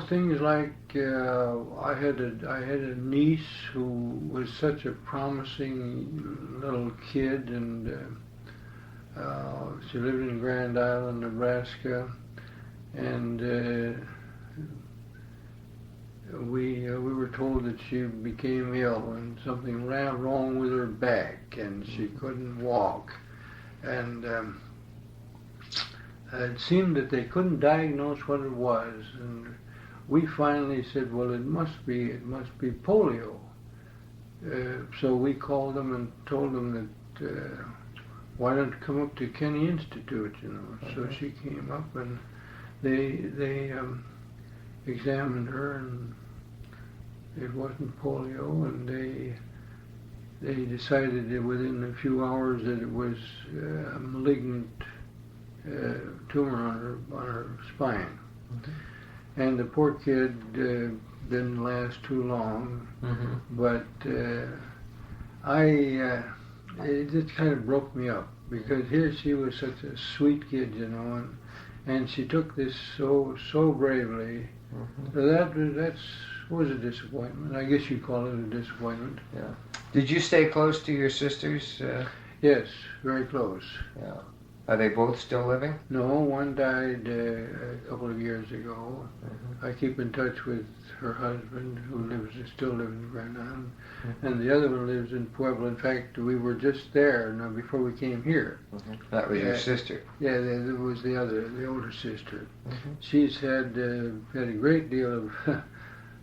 things like I had a niece who was such a promising little kid, and she lived in Grand Island, Nebraska, and we were told that she became ill and something wrong with her back, and she couldn't walk, and it seemed that they couldn't diagnose what it was, and we finally said, well, it must be polio. So we called them and told them that why don't you come up to Kenny Institute, you know. So she came up, and they examined her, and it wasn't polio, and they decided that within a few hours that it was a malignant tumor on her spine. And the poor kid didn't last too long, but it just kind of broke me up, because here she was such a sweet kid, you know, and she took this so bravely. So that was a disappointment. I guess you'd call it a disappointment. Yeah. Did you stay close to your sisters? Yes, very close. Yeah. Are they both still living? No, one died a couple of years ago. I keep in touch with her husband, who still lives in Grand Island, and the other one lives in Puebla. In fact, we were just there now before we came here. That was your sister? Yeah, there was the older sister. She's had a great deal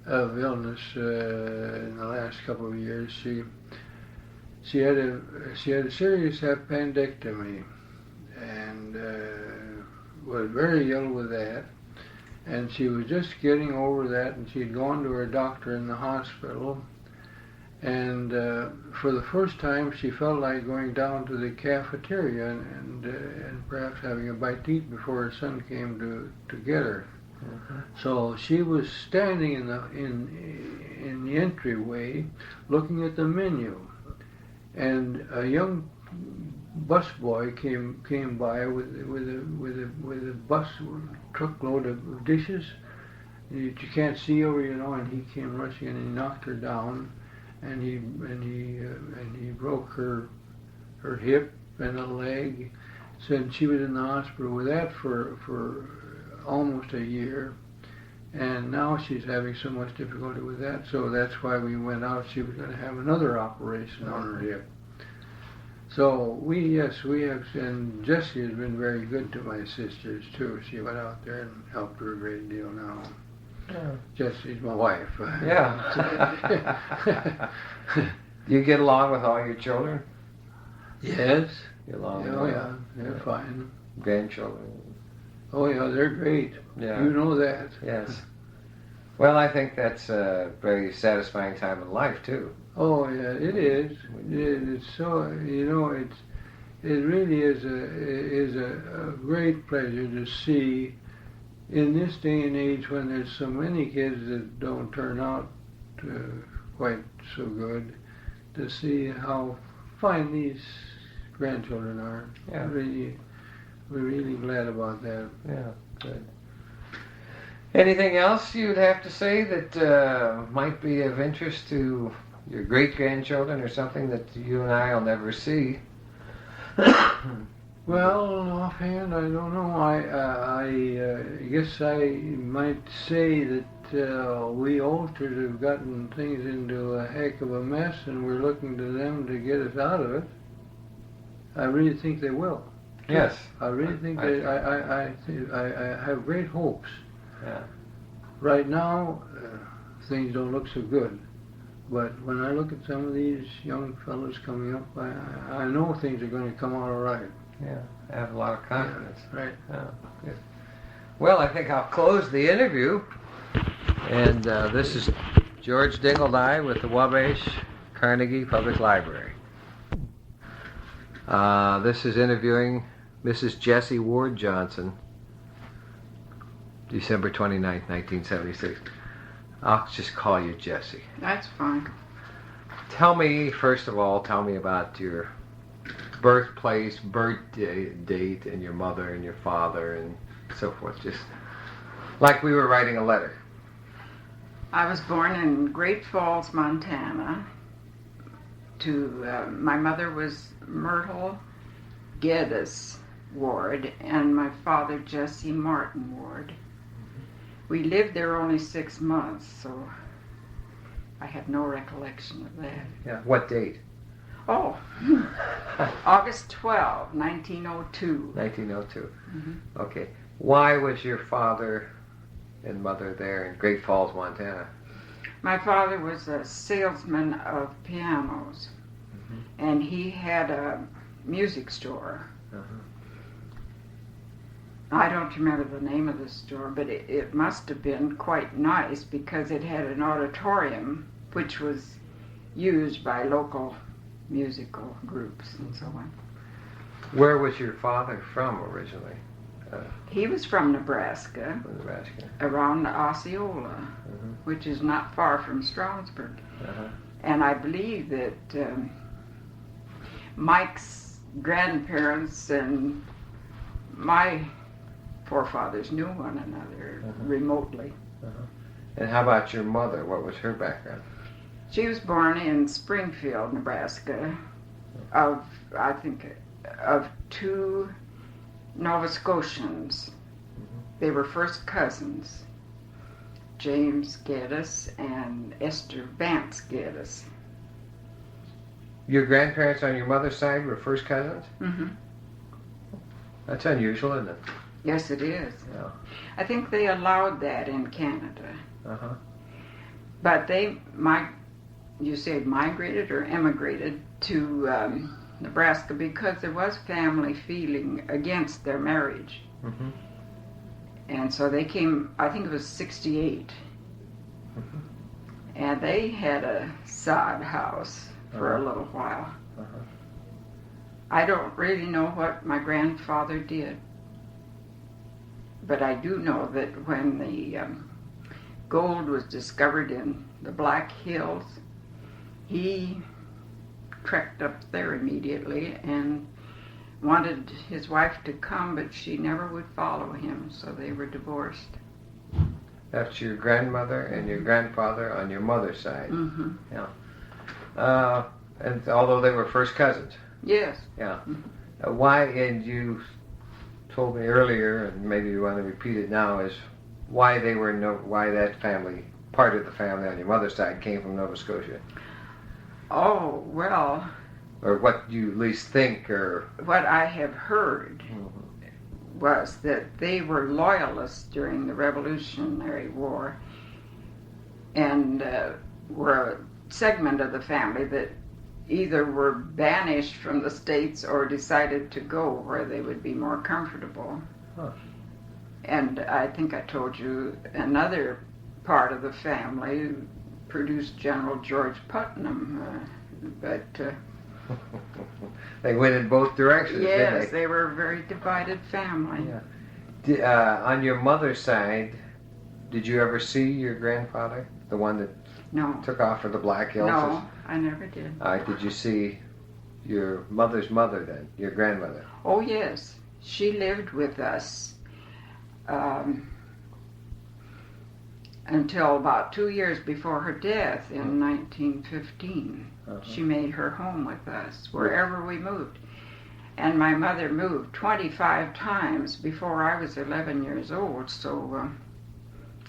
of illness in the last couple of years. She had a serious appendectomy, and was very ill with that, and she was just getting over that, and she'd gone to her doctor in the hospital, and for the first time she felt like going down to the cafeteria and perhaps having a bite to eat before her son came to get her. So she was standing in the entryway looking at the menu, and a young busboy came by with a bus truckload of dishes that you can't see over, you know, and he came rushing in and he knocked her down, and he broke her hip and a leg. Said she was in the hospital with that for almost a year, and now she's having so much difficulty with that, so that's why we went out. She was going to have another operation on her hip. So we have, and Jessie has been very good to my sisters too. She went out there and helped her a great deal now. Yeah. Jessie's my wife. Yeah. Do you get along with all your children? Yes. Get along with them? They're fine. Grandchildren? Oh yeah, they're great. Yeah. You know that. Yes. Well, I think that's a very satisfying time in life too. Oh yeah, it is. It's so, you know, it really is a great pleasure to see in this day and age, when there's so many kids that don't turn out quite so good, to see how fine these grandchildren are. Yeah. We're really glad about that. Yeah, good. Anything else you'd have to say that might be of interest to your great-grandchildren, or something that you and I will never see? Well, offhand, I don't know. I guess I might say that we oldsters have gotten things into a heck of a mess, and we're looking to them to get us out of it. I really think they will. Yes. I really think I have great hopes. Yeah. Right now, things don't look so good. But when I look at some of these young fellows coming up, I know things are going to come out all right. Yeah, I have a lot of confidence. Yeah, right. Oh, good. Well, I think I'll close the interview. And this is George Dingledye with the Wabash Carnegie Public Library. This is interviewing Mrs. Jessie Ward Johnson, December 29th, 1976. I'll just call you Jessie. That's fine. Tell me, first of all, about your birthplace, birthday date, and your mother and your father and so forth. Just like we were writing a letter. I was born in Great Falls, Montana. My mother was Myrtle Geddes Ward and my father Jesse Martin Ward. We lived there only 6 months, so I have no recollection of that. Yeah. What date? Oh, August 12, 1902. 1902. Mm-hmm. Okay. Why was your father and mother there in Great Falls, Montana? My father was a salesman of pianos, and he had a music store. I don't remember the name of the store, but it must have been quite nice because it had an auditorium which was used by local musical groups and so on. Where was your father from originally? He was from Nebraska, around Osceola, which is not far from Strasburg. And I believe that Mike's grandparents and my forefathers knew one another remotely. And how about your mother? What was her background? She was born in Springfield, Nebraska, of 2 Nova Scotians. They were first cousins, James Geddes and Esther Vance Geddes. Your grandparents on your mother's side were first cousins? Mm-hmm. That's unusual, isn't it? Yes, it is. Yeah. I think they allowed that in Canada. But you said migrated or emigrated to Nebraska because there was family feeling against their marriage. And so they came, I think it was 68. And they had a sod house for a little while. I don't really know what my grandfather did. But I do know that when the gold was discovered in the Black Hills, he trekked up there immediately and wanted his wife to come, but she never would follow him, so they were divorced. That's your grandmother and your grandfather on your mother's side. Yeah. And although they were first cousins. Yes. Yeah. Why, and you told me earlier, and maybe you want to repeat it now, is why why that family, part of the family on your mother's side, came from Nova Scotia. Oh, well. Or what you at least think, or what I have heard was that they were loyalists during the Revolutionary War and were a segment of the family that either were banished from the States or decided to go where they would be more comfortable. And I think I told you another part of the family produced General George Putnam, but they went in both directions, yes, didn't they were a very divided family. Yeah. On your mother's side, did you ever see your grandfather, the one that took off for the Black Hills? No, I never did. Did you see your mother's mother then, your grandmother? Oh yes, she lived with us until about 2 years before her death in 1915. She made her home with us wherever we moved. And my mother moved 25 times before I was 11 years old, so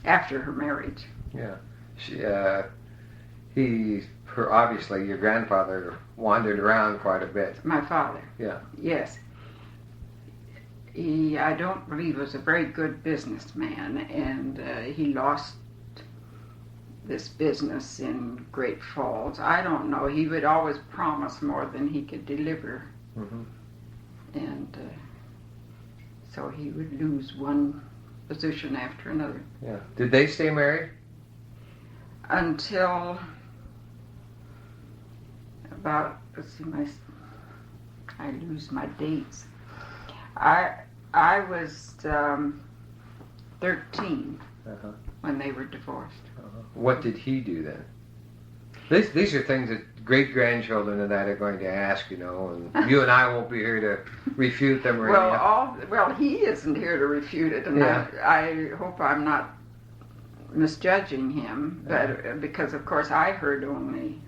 after her marriage. Yeah. Obviously your grandfather wandered around quite a bit. My father. Yeah. Yes. I don't believe was a very good businessman, and he lost this business in Great Falls. I don't know. He would always promise more than he could deliver. And so he would lose one position after another. Yeah. Did they stay married? Until about, I lose my dates. I was 13 when they were divorced. What did he do then? These are things that great-grandchildren and that are going to ask, and you and I won't be here to refute them or anything. Well, he isn't here to refute it, and I hope I'm not misjudging him, but because of course I heard only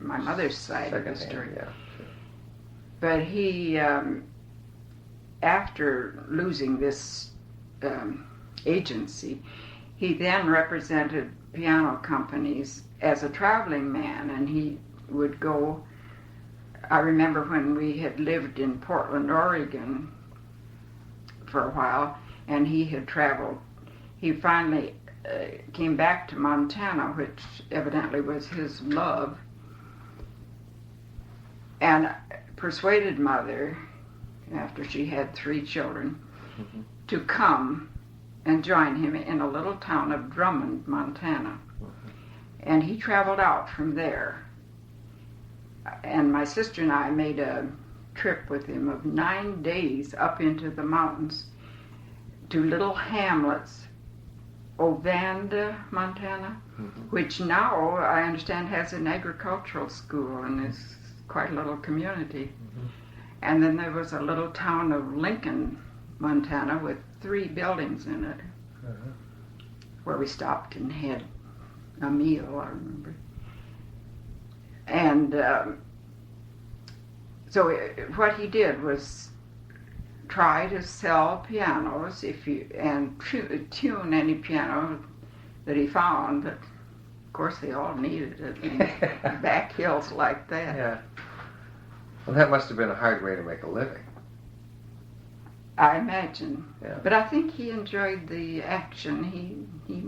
my mother's side of the story. Yeah, sure. But he, after losing this agency, he then represented piano companies as a traveling man, and he would go. I remember when we had lived in Portland, Oregon for a while, and he had traveled. He finally came back to Montana, which evidently was his love, and persuaded Mother, after she had 3 children, to come and join him in a little town of Drummond, Montana. And he traveled out from there. And my sister and I made a trip with him of 9 days up into the mountains to little hamlets, Ovanda, Montana, which now I understand has an agricultural school and is quite a little community. And then there was a little town of Lincoln, Montana, with 3 buildings in it, where we stopped and had a meal, I remember. And so what he did was try to sell pianos and tune any piano that he found, but of course they all needed it in back hills like that. Yeah. Well, that must have been a hard way to make a living. I imagine. Yeah. But I think he enjoyed the action. He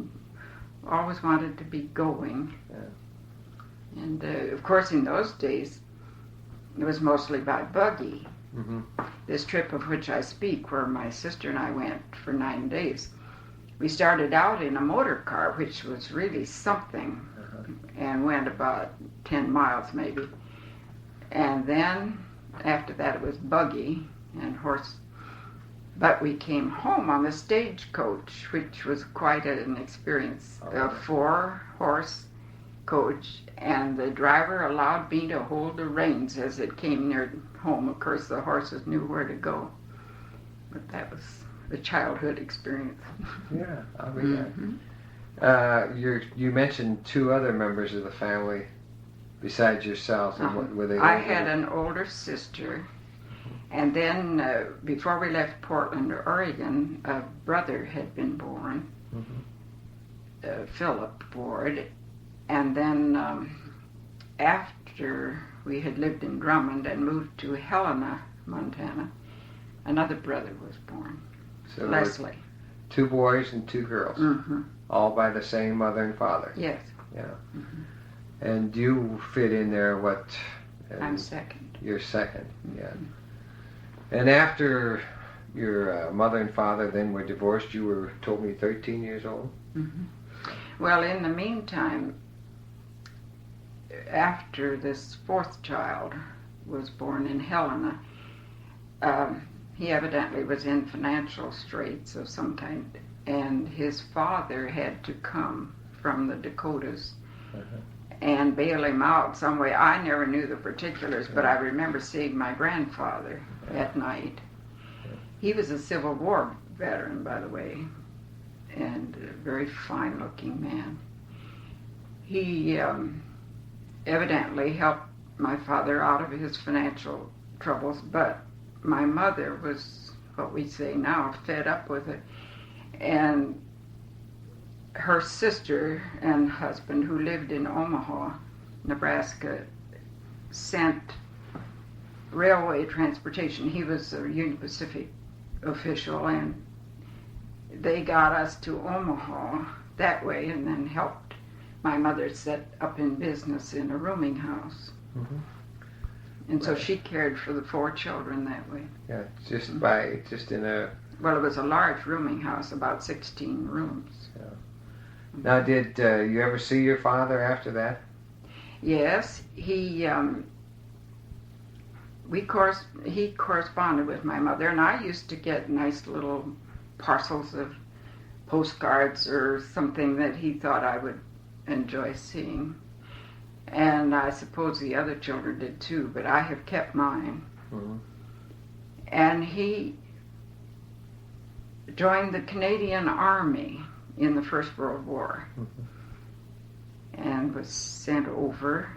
always wanted to be going. Yeah. And of course in those days it was mostly by buggy. This trip of which I speak, where my sister and I went for 9 days, we started out in a motor car, which was really something, and went about 10 miles maybe. And then after that it was buggy and horse. But we came home on the stagecoach, which was quite an experience. A 4-horse coach, and the driver allowed me to hold the reins as it came near home. Of course, the horses knew where to go. But that was a childhood experience. Yeah, I'll be that. You mentioned 2 other members of the family besides yourselves. And what were they? I had an older sister. And then, before we left Portland, Oregon, a brother had been born, Philip Ward. And then, after we had lived in Drummond and moved to Helena, Montana, another brother was born, So Leslie. 2 boys and 2 girls, all by the same mother and father. Yes. Yeah. And you fit in there, what? I'm second. You're second, yeah. And after your mother and father then were divorced, you were, told me, 13 years old? Well, in the meantime, after this 4th child was born in Helena, he evidently was in financial straits of some kind, and his father had to come from the Dakotas and bail him out some way. I never knew the particulars, but I remember seeing my grandfather at night. He was a Civil War veteran, by the way, and a very fine-looking man. He evidently helped my father out of his financial troubles, but my mother was, what we say now, fed up with it. And her sister and husband, who lived in Omaha, Nebraska, sent railway transportation. He was a Union Pacific official, and they got us to Omaha that way, and then helped my mother set up in business in a rooming house. And so she cared for the 4 children that way. Yeah, just in a... Well, it was a large rooming house, about 16 rooms. Yeah. Now, did you ever see your father after that? Yes, he he corresponded with my mother, and I used to get nice little parcels of postcards or something that he thought I would enjoy seeing. And I suppose the other children did too, but I have kept mine. Mm-hmm. And he joined the Canadian Army in the First World War. Mm-hmm. And was sent over.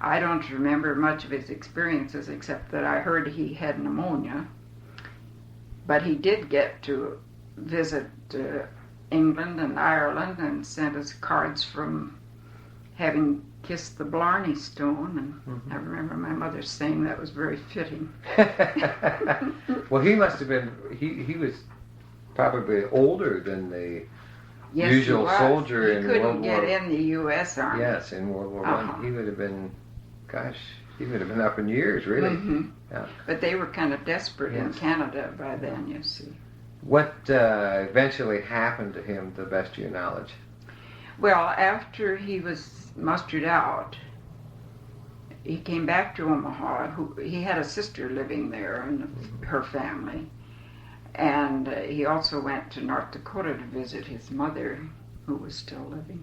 I don't remember much of his experiences except that I heard he had pneumonia. But he did get to visit England and Ireland and sent us cards from having kissed the Blarney Stone. And mm-hmm. I remember my mother saying that was very fitting. Well, he must have been, he was probably older than the Yes, usual soldier he in World War. couldn't get in the U.S. Army. Yes, in World War Uh-huh. I. He would have been, gosh, he would have been up in years, really. Mm-hmm. Yeah. But they were kind of desperate in Yes. Canada by then, you see. What eventually happened to him, to the best of your knowledge? Well, after he was mustered out, he came back to Omaha. He had a sister living there and her family. And he also went to North Dakota to visit his mother, who was still living.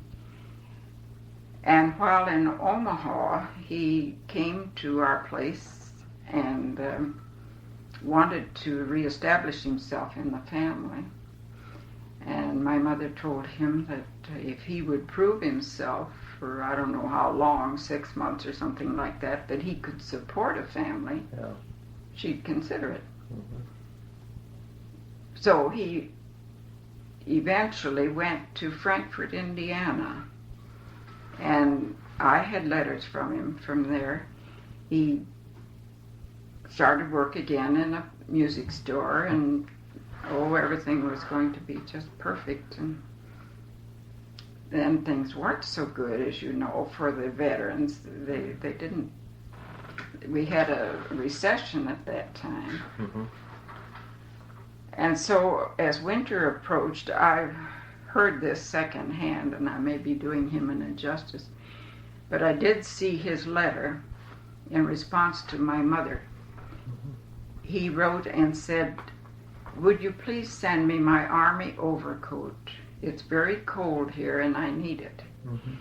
And while in Omaha, he came to our place and wanted to reestablish himself in the family. And my mother told him that if he would prove himself for I don't know how long, 6 months or something like that, that he could support a family, Yeah. she'd consider it. Mm-hmm. So he eventually went to Frankfort, Indiana, and I had letters from him from there. He started work again in a music store, and everything was going to be just perfect. And then things weren't so good, as you know, for the veterans. They didn't. We had a recession at that time. Mm-hmm. And so as winter approached, I heard this secondhand, and I may be doing him an injustice, but I did see his letter in response to my mother. He wrote and said, "Would you please send me my army overcoat? It's very cold here and I need it." Mm-hmm.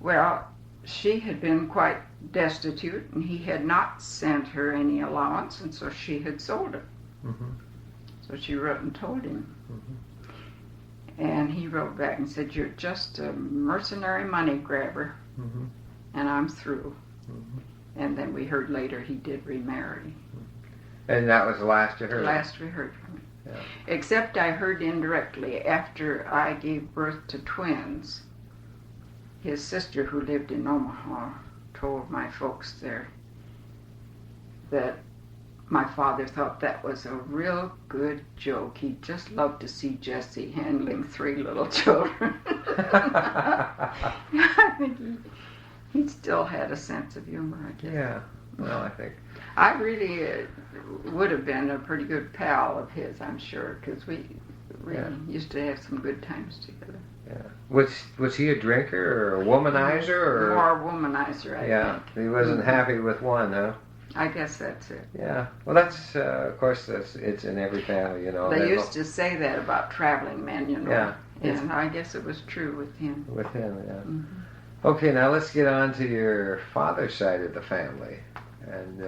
Well, she had been quite destitute and he had not sent her any allowance, and so she had sold it. Mm-hmm. So she wrote and told him. Mm-hmm. And he wrote back and said, "You're just a mercenary money grabber, Mm-hmm. and I'm through." Mm-hmm. And then we heard later he did remarry. And that was the last you heard? Last we heard from him. Yeah. Except I heard indirectly after I gave birth to twins. His sister, who lived in Omaha, told my folks there that my father thought that was a real good joke. He just loved to see Jessie handling 3 little children. I think he still had a sense of humor, I guess. Yeah, well, I think. I really would have been a pretty good pal of his, I'm sure, because we used to have some good times together. Yeah. Was he a drinker or a womanizer? Or? More womanizer, I think. He wasn't happy with one, huh? I guess that's it. Yeah. Well, that's, of course, it's in every family, you know. They used to say that about traveling men, you know. Yeah. And I guess it was true with him. With him, yeah. Mm-hmm. Okay, now let's get on to your father's side of the family. And,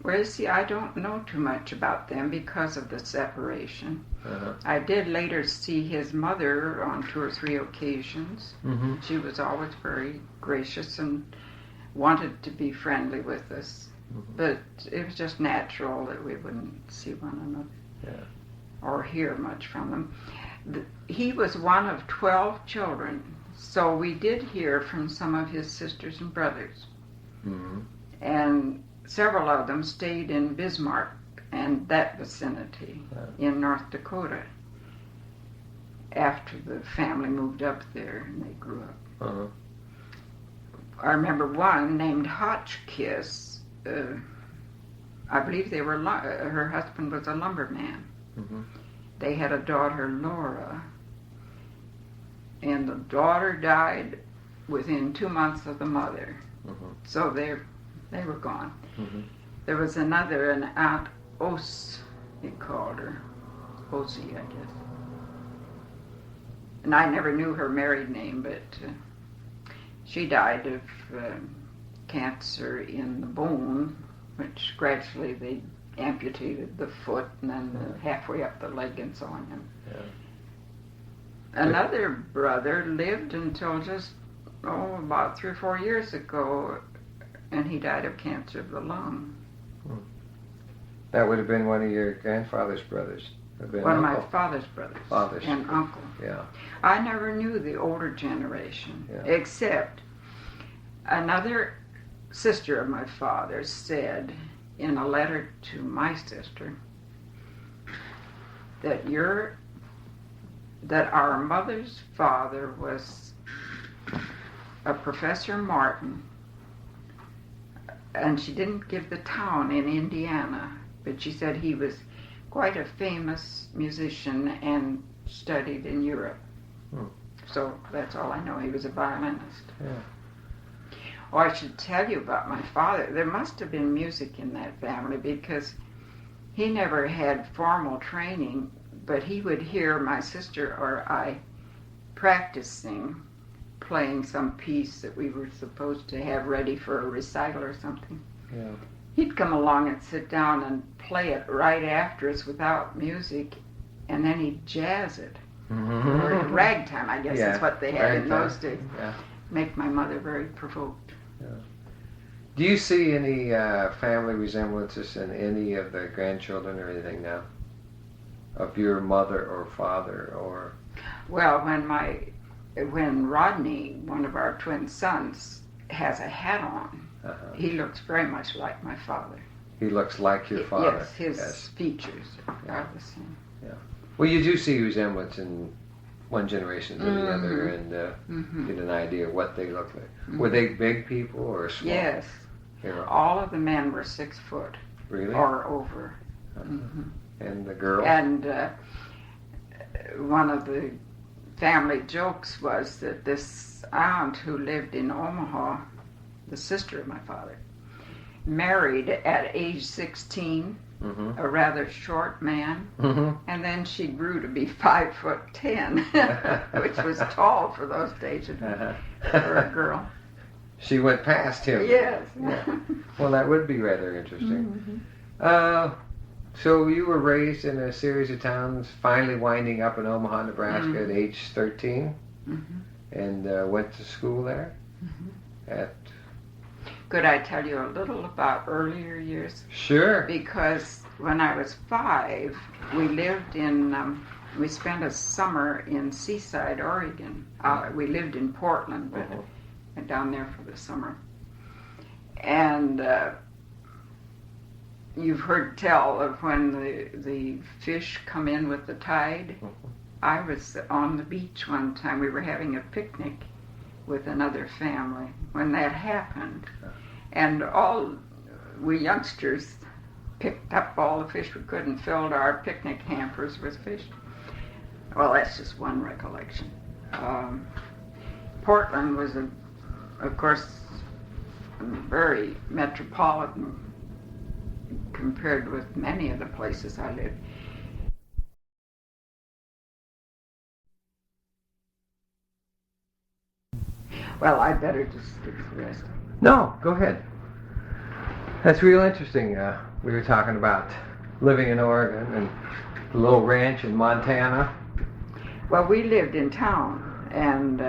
Well, you see, I don't know too much about them because of the separation. uh-huh. I did later see his mother on 2 or 3 occasions. Mm-hmm. She was always very gracious and wanted to be friendly with us. Mm-hmm. But it was just natural that we wouldn't see one another or hear much from them. He was one of 12 children, so we did hear from some of his sisters and brothers. Mm-hmm. And several of them stayed in Bismarck and that vicinity in North Dakota after the family moved up there and they grew up. Uh-huh. I remember one named Hotchkiss. I believe they were her husband was a lumberman. Mm-hmm. They had a daughter, Laura, and the daughter died within 2 months of the mother. Mm-hmm. So their They were gone. Mm-hmm. There was another, an Aunt Os, he called her. Osie, I guess. And I never knew her married name, but she died of cancer in the bone, which gradually they amputated the foot and then halfway up the leg and so on. Yeah. Another brother lived until just, about 3 or 4 years ago, and he died of cancer of the lung. That would have been one of your grandfather's brothers. One of my father's brothers and uncle. Yeah. I never knew the older generation, except another sister of my father's said in a letter to my sister that our mother's father was a Professor Martin, and she didn't give the town in Indiana, but she said he was quite a famous musician and studied in Europe. So that's all I know. He was a violinist. Yeah. Oh, I should tell you about my father. There must have been music in that family because he never had formal training, but he would hear my sister or I practicing, playing some piece that we were supposed to have ready for a recital or something. Yeah. He'd come along and sit down and play it right after us without music, and then he'd jazz it. Or ragtime, I guess is what they had in those days. Yeah. Make my mother very provoked. Yeah. Do you see any family resemblances in any of the grandchildren or anything now? Of your mother or father or? Well, when Rodney, one of our twin sons, has a hat on, he looks very much like my father. He looks like your father. Yes, his features are the same. Yeah. Well, you do see resemblance in one generation to the other, and get an idea of what they look like. Were they big people or small? Yes. All of the men were 6 foot. Really? Or over. And the girl? And one of the family jokes was that this aunt who lived in Omaha, the sister of my father, married at age 16 a rather short man, and then she grew to be 5'10", which was tall for those days for a girl. She went past him. Yes. Yeah. Well, that would be rather interesting. So you were raised in a series of towns, finally winding up in Omaha, Nebraska at age 13, and went to school there. Could I tell you a little about earlier years? Sure. Because when I was 5, we lived in, we spent a summer in Seaside, Oregon. We lived in Portland, but went down there for the summer. And you've heard tell of when the fish come in with the tide. I was on the beach one time. We were having a picnic with another family when that happened. And all we youngsters picked up all the fish we could and filled our picnic hampers with fish. Well, that's just one recollection. Portland was, of course, very metropolitan compared with many of the places I lived. Well, I'd better just skip the rest. No, go ahead. That's real interesting. We were talking about living in Oregon and a little ranch in Montana. Well, we lived in town and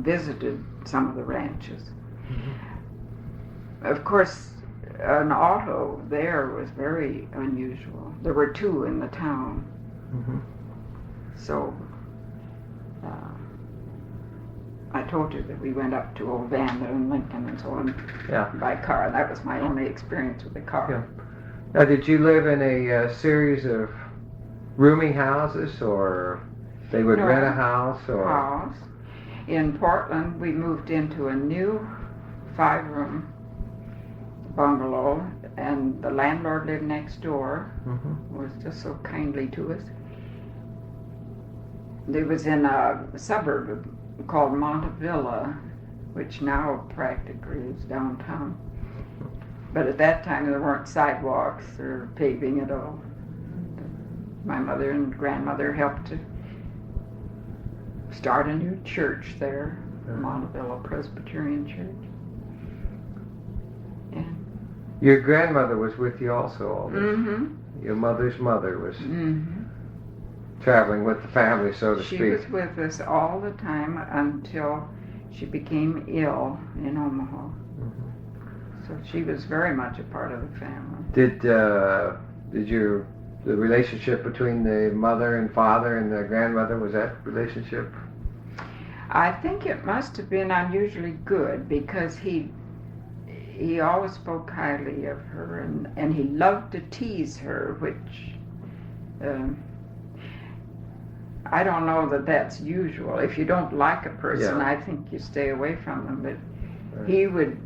visited some of the ranches. Of course, an auto there was very unusual. There were 2 in the town. So I told you that we went up to Old Vanda and Lincoln and so on by car. That was my only experience with the car. Yeah. Now, did you live in a series of rooming houses, or they would rent a house? Or In Portland, we moved into a new 5-room bungalow, and the landlord lived next door, was just so kindly to us. It was in a suburb called Montevilla, which now practically is downtown. But at that time there weren't sidewalks or paving at all. My mother and grandmother helped to start a new church there, Montevilla Presbyterian Church. And your grandmother was with you also all this. mm-hmm. Your mother's mother was traveling with the family, so to speak. She was with us all the time until she became ill in Omaha. So she was very much a part of the family. Did the relationship between the mother and father and the grandmother, was that relationship? I think it must have been unusually good because he always spoke highly of her, and he loved to tease her, which I don't know that that's usual. If you don't like a person, I think you stay away from them. But he would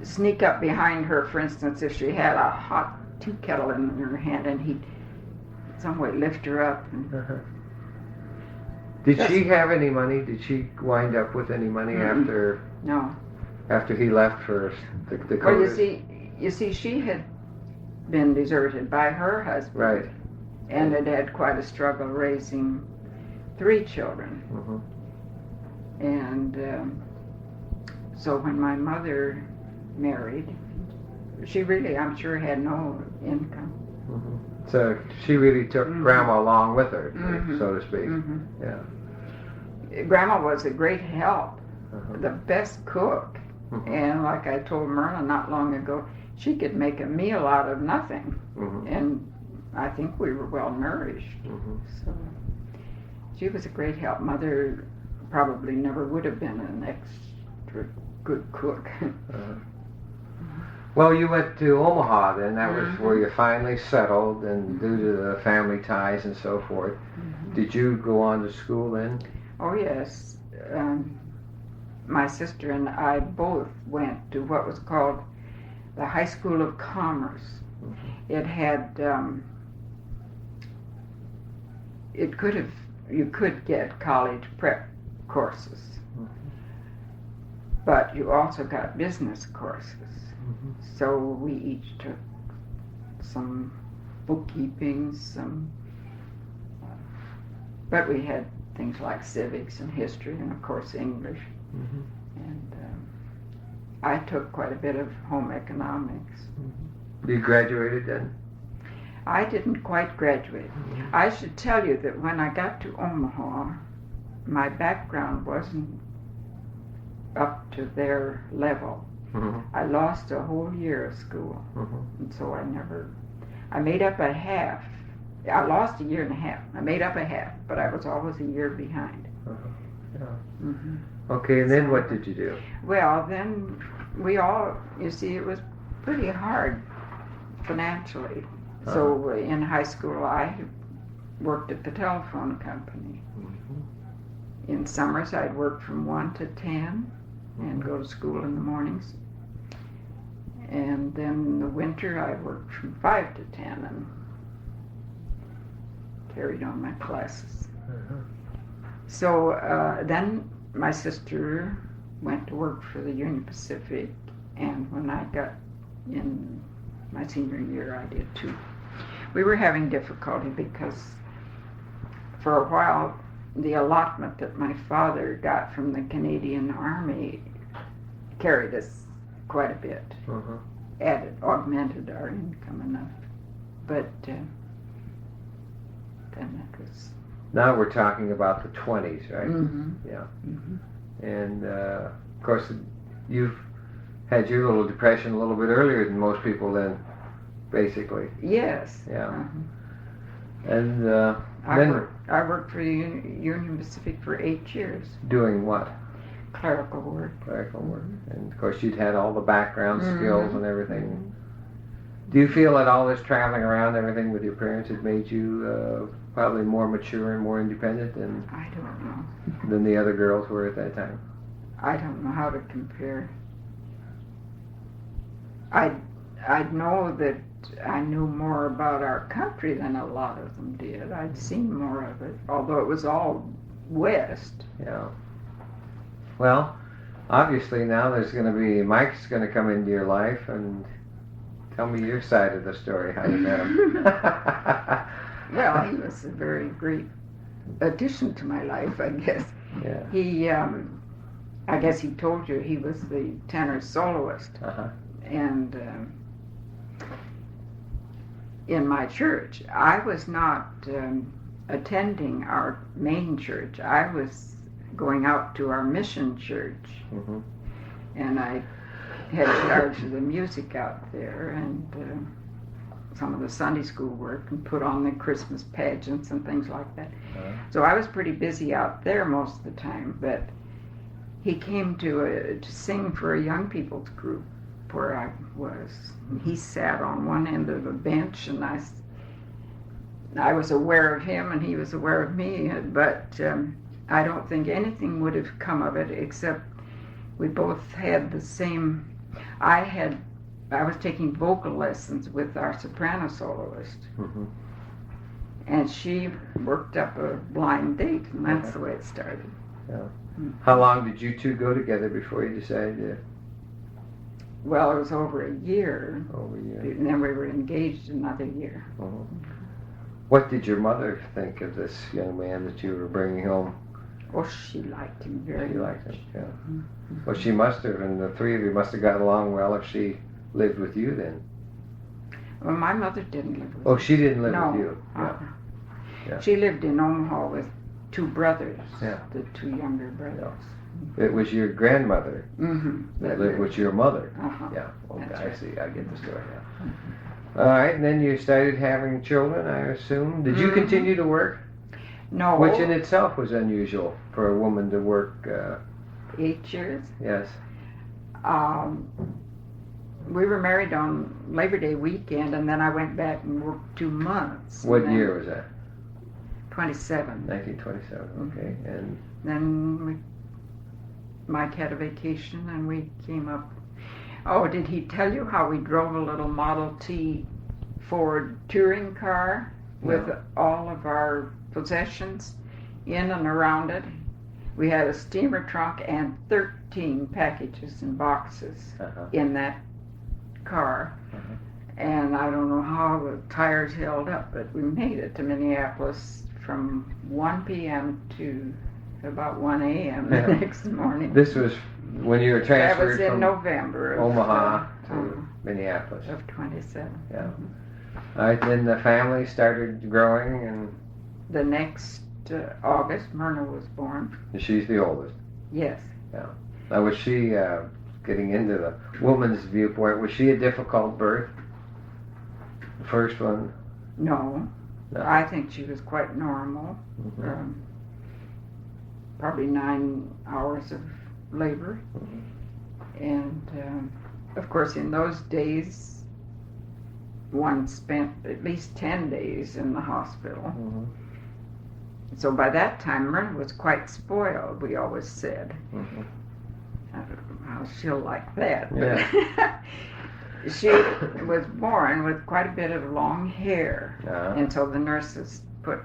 sneak up behind her, for instance, if she had a hot tea kettle in her hand, and he'd some way lift her up. And Did she have any money? Did she wind up with any money after? No. After he left for the Well, you see, she had been deserted by her husband, right, and had quite a struggle raising 3 children. And so when my mother married, she really, I'm sure, had no income. So she really took Grandma along with her, so to speak. Yeah. Grandma was a great help, the best cook. And like I told Myrna not long ago, she could make a meal out of nothing. And I think we were well nourished. So she was a great help. Mother probably never would have been an extra good cook. Well, you went to Omaha then. That was where you finally settled, and due to the family ties and so forth. Did you go on to school then? Oh, yes. My sister and I both went to what was called the High School of Commerce. It had, you could get college prep courses, but you also got business courses. So we each took some bookkeeping, but we had things like civics and history and of course English. And I took quite a bit of home economics. You graduated then? I didn't quite graduate. I should tell you that when I got to Omaha, my background wasn't up to their level. I lost a whole year of school, and so I made up a half. I lost a year and a half. I made up a half, but I was always a year behind. Okay, and then what did you do? Well, then you see, it was pretty hard financially. So in high school, I worked at the telephone company. In summers, I'd work from 1 to 10 and go to school in the mornings. And then in the winter, I worked from 5 to 10 and carried on my classes. So then my sister went to work for the Union Pacific, and when I got in my senior year, I did too. We were having difficulty because for a while, the allotment that my father got from the Canadian Army carried us quite a bit, augmented our income enough. But then that was... Now we're talking about the 20s, right? Yeah. And of course, you've had your little depression a little bit earlier than most people then, basically. Yes. Yeah. And I worked for the Union Pacific for 8 years. Doing what? Clerical work. Clerical work. And of course, you'd had all the background skills and everything. Do you feel that all this traveling around and everything with your parents had made you probably more mature and more independent I don't know. than the other girls were at that time? I don't know how to compare. I'd know that I knew more about our country than a lot of them did. I'd seen more of it, although it was all west. Yeah. Well, obviously now there's going to be, Mike's going to come into your life, and Tell me your side of the story, how you met him. Well, he was a very great addition to my life, I guess. Yeah. He, I guess he told you he was the tenor soloist. Uh-huh. And in my church, I was not attending our main church. I was going out to our mission church. Mm-hmm. And I had charge of the music out there and some of the Sunday school work and put on the Christmas pageants and things like that. So I was pretty busy out there most of the time, but he came to sing for a young people's group where I was. He sat on one end of a bench, and I was aware of him and he was aware of me, but I don't think anything would have come of it except we both had the same. I was taking vocal lessons with our soprano soloist, Mm-hmm. and she worked up a blind date, and that's the way it started. Yeah. How long did you two go together before you decided to? Well, it was over a year, Over a year. and then we were engaged another year. Uh-huh. What did your mother think of this young man that you were bringing home? Oh, she liked him very You much. liked him, yeah. Well, she must have, and the three of you must have got along well if she lived with you then. Well, my mother didn't live with Oh, me. she didn't live No. with you. Yeah. Yeah. She lived in Omaha with two brothers, Yeah. the two younger brothers. It was your grandmother Mm-hmm. that lived with your mother. Uh-huh. Yeah. Okay, That's I right. see. I get the story now. All right, and then you started having children, I assume. Did you Mhm. continue to work? No, Which in itself was unusual for a woman to work. 8 years. Yes. We were married on Labor Day weekend, and then I went back and worked 2 months. What and then year was that? 27. 1927. Okay. And Then Mike had a vacation, and we came up. Oh, did he tell you how we drove a little Model T Ford touring car with all of our possessions in and around it? We had a steamer trunk and 13 packages and boxes in that car. And I don't know how the tires held up, but we made it to Minneapolis from 1 p.m. to about 1 a.m. the next morning. this was when you were That transferred was in from November of, Omaha to Minneapolis. of 27. Yeah. All right, then the family started growing, and The next August, Myrna was born. she's the oldest. Yes. Now, was she, getting into the woman's viewpoint, was she a difficult birth? The first one? No. No. I think she was quite normal. Mhm. Probably 9 hours of labor. And of course, in those days, one spent at least 10 days in the hospital. Mhm. So by that time, Myrna was quite spoiled, we always said. Mhm. I don't know how she'll like that. But Yeah. she was born with quite a bit of long hair. And so the nurses put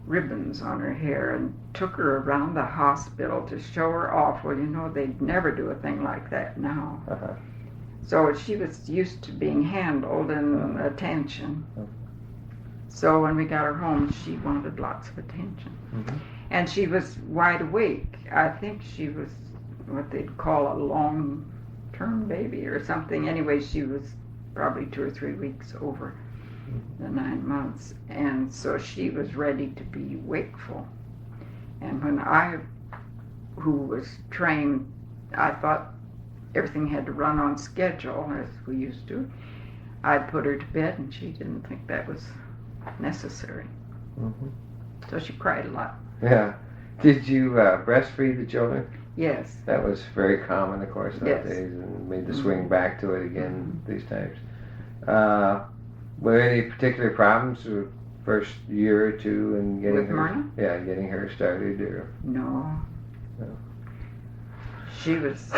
ribbons on her hair and took her around the hospital to show her off. Well, you know, they'd never do a thing like that now. Uh-huh. So she was used to being handled and attention. So when we got her home, she wanted lots of attention. Mhm. And she was wide awake. I think she was what they'd call a long-term baby or something. Anyway, she was probably 2 or 3 weeks over the 9 months. And so she was ready to be wakeful. And when I, who was trained, I thought everything had to run on schedule as we used to, I'd put her to bed, and she didn't think that was necessary. Mhm. So she cried a lot. Yeah. Did you breastfeed the children? Yes. That was very common, of course, those Yes. days, and made the swing back to it again these times. Were there any particular problems the first year or two in getting With her? Myrna? Yeah, getting her started, or No. No. She was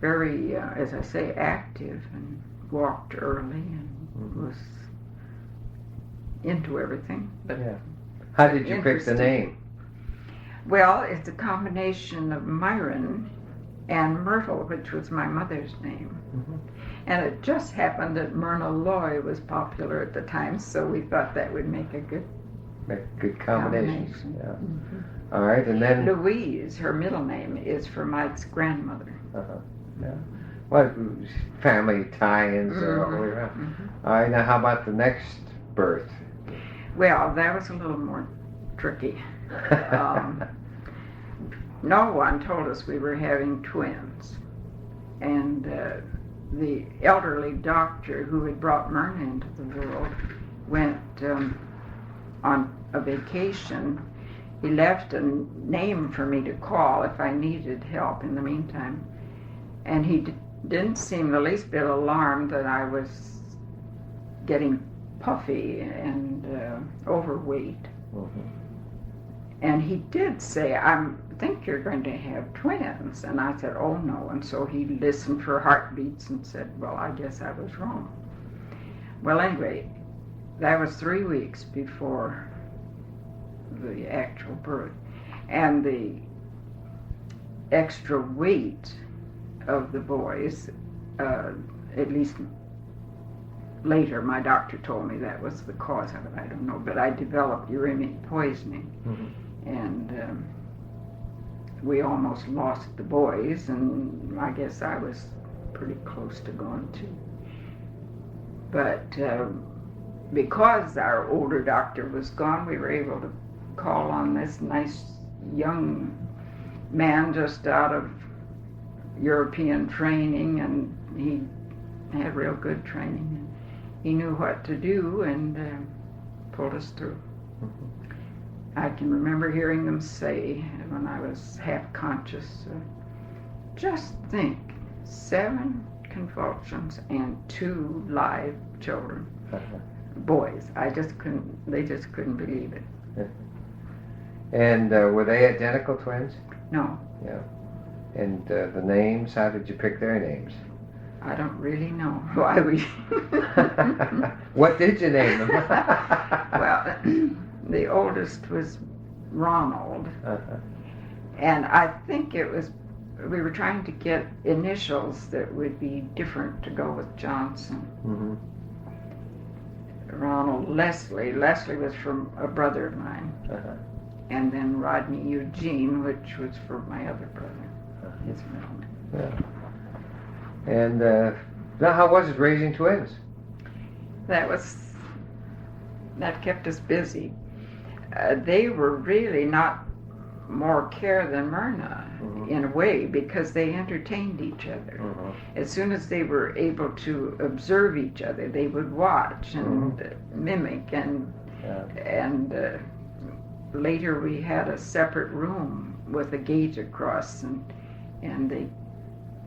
very, as I say, active and walked early and was into everything. But yeah. How did you pick the Interesting. name? Well, it's a combination of Myron and Myrtle, which was my mother's name. And it just happened that Myrna Loy was popular at the time, so we thought that would make a good combination. Yeah. Mm-hmm. All right, and then Louise, her middle name, is for Mike's grandmother. Yeah. What family tie-ins all the way around. All right, now how about the next birth? Well, that was a little more tricky. No one told us we were having twins, and the elderly doctor who had brought Myrna into the world went on a vacation. He left a name for me to call if I needed help in the meantime, and he didn't seem the least bit alarmed that I was getting puffy and overweight. And he did say, I think you're going to have twins. And I said, oh no. And so he listened for heartbeats and said, well, I guess I was wrong. Well, anyway, that was 3 weeks before the actual birth. And the extra weight of the boys, at least later my doctor told me that was the cause of it. I don't know, but I developed uremic poisoning. And we almost lost the boys, and I guess I was pretty close to going too. But because our older doctor was gone, we were able to call on this nice young man just out of European training, and he had real good training. And he knew what to do and pulled us through. I can remember hearing them say when I was half conscious, just think, 7 convulsions and 2 live children, boys. They just couldn't believe it. And were they identical twins? No. Yeah. And the names, how did you pick their names? I don't really know why we... What did you name them? Well, the oldest was Ronald, and I think it was, we were trying to get initials that would be different to go with Johnson. Ronald Leslie was from a brother of mine, and then Rodney Eugene, which was for my other brother, his middle name. Yeah. And now how was it raising twins? That kept us busy. They were really not more care than Myrna in a way, because they entertained each other. As soon as they were able to observe each other, they would watch and mimic, and later we had a separate room with a gate across, and they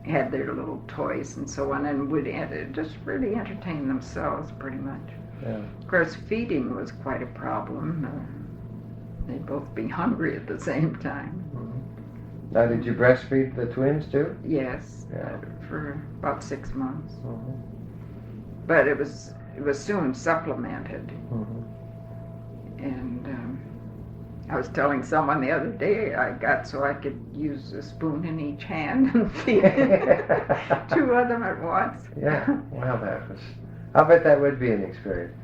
had their little toys and so on, and would just really entertain themselves pretty much. Yeah. Of course, feeding was quite a problem. They'd both be hungry at the same time. Now, did you breastfeed the twins too? Yes, for about 6 months. But it was soon supplemented. And I was telling someone the other day I got so I could use a spoon in each hand and feed 2 of them at once. Yeah, well, I'll bet that would be an experience.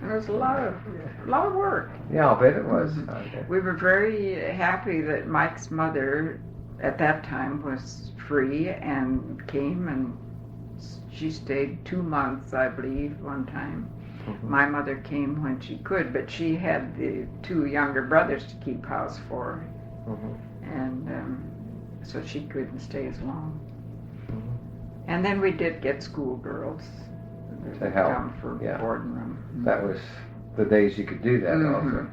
It was a lot of work. Yeah, I'll bet it was. We were very happy that Mike's mother at that time was free and came, and she stayed 2 months, I believe, one time. My mother came when she could, but she had the 2 younger brothers to keep house for her. And so she couldn't stay as long. And then we did get schoolgirls to help come for board and room. That was the days you could do that also.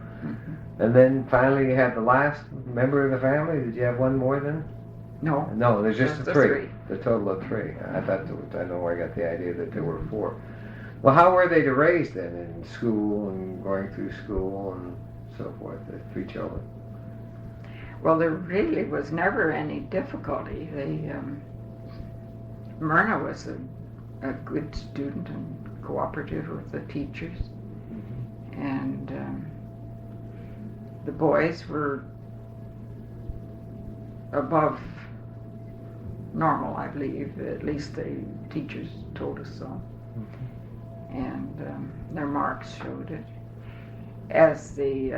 And then finally you had the last member of the family. Did you have one more then? No. No, there's just the 3. 3. The total of 3. I don't know where I got the idea that there were 4. Well, how were they to raise then in school and going through school and so forth, the 3 children? Well, there really was never any difficulty. Myrna was a good student and cooperative with the teachers. And the boys were above normal, I believe. At least the teachers told us so. And their marks showed it. As they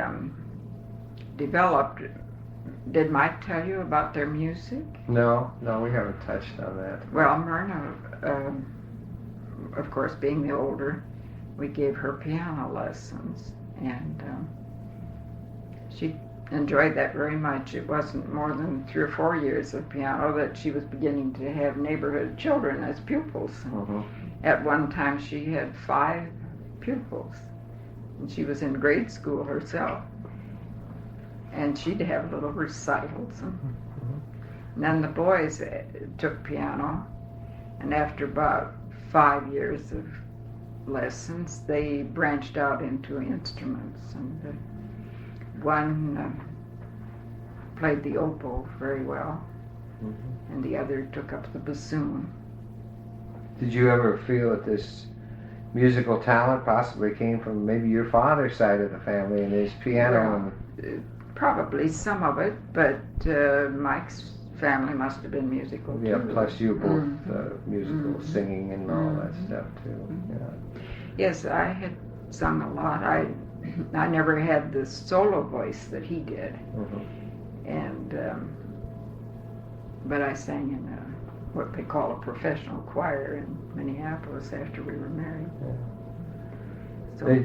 developed, did Mike tell you about their music? No, we haven't touched on that. Well, Myrna, of course, being the older, we gave her piano lessons, and she enjoyed that very much. It wasn't more than 3 or 4 years of piano that she was beginning to have neighborhood children as pupils. At one time she had 5 pupils, and she was in grade school herself, and she'd have little recitals. And then the boys took piano, and after about 5 years of lessons they branched out into instruments, and one played the oboe very well, and the other took up the bassoon. Did you ever feel that this musical talent possibly came from maybe your father's side of the family and his piano? Well, probably some of it, but Mike's family must have been musical too. Yeah, plus you both musical, singing and all that stuff too. Yeah. Yes, I had sung a lot. I never had the solo voice that he did, and but I sang in what they call a professional choir in Minneapolis after we were married. So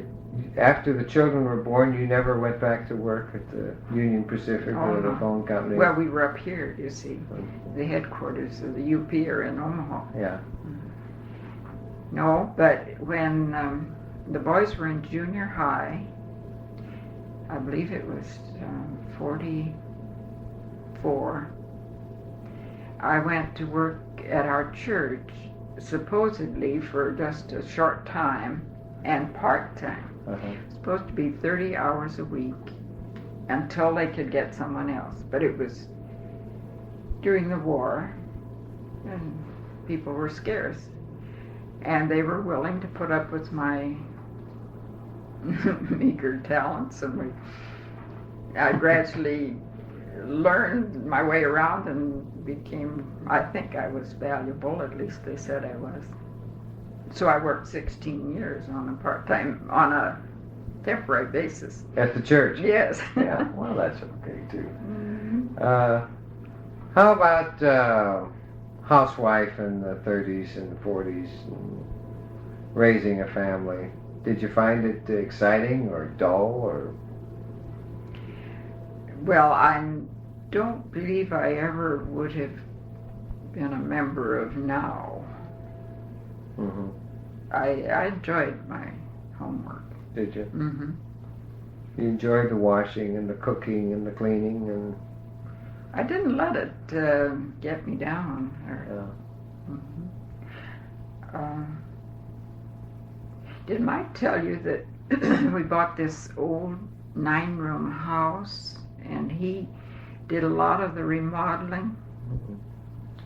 after the children were born, you never went back to work at the Union Pacific or the phone company? Well, we were up here, you see. The headquarters of the UP are in Omaha. Yeah. No, but when the boys were in junior high, I believe it was 44, I went to work at our church, supposedly for just a short time and part-time. Supposed to be 30 hours a week until they could get someone else. But it was during the war, and people were scarce, and they were willing to put up with my meager talents, and I gradually learned my way around and I think I was valuable, at least they said I was. So I worked 16 years on a temporary basis. At the church? Yes. Yeah, well, that's okay too. How about housewife in the 30s and 40s and raising a family? Did you find it exciting or dull or? Well, I don't believe I ever would have been a member of Now. I enjoyed my homework. Did you? You enjoyed the washing and the cooking and the cleaning and. I didn't let it get me down. Did Mike tell you that we bought this old 9-room house and he did a lot of the remodeling?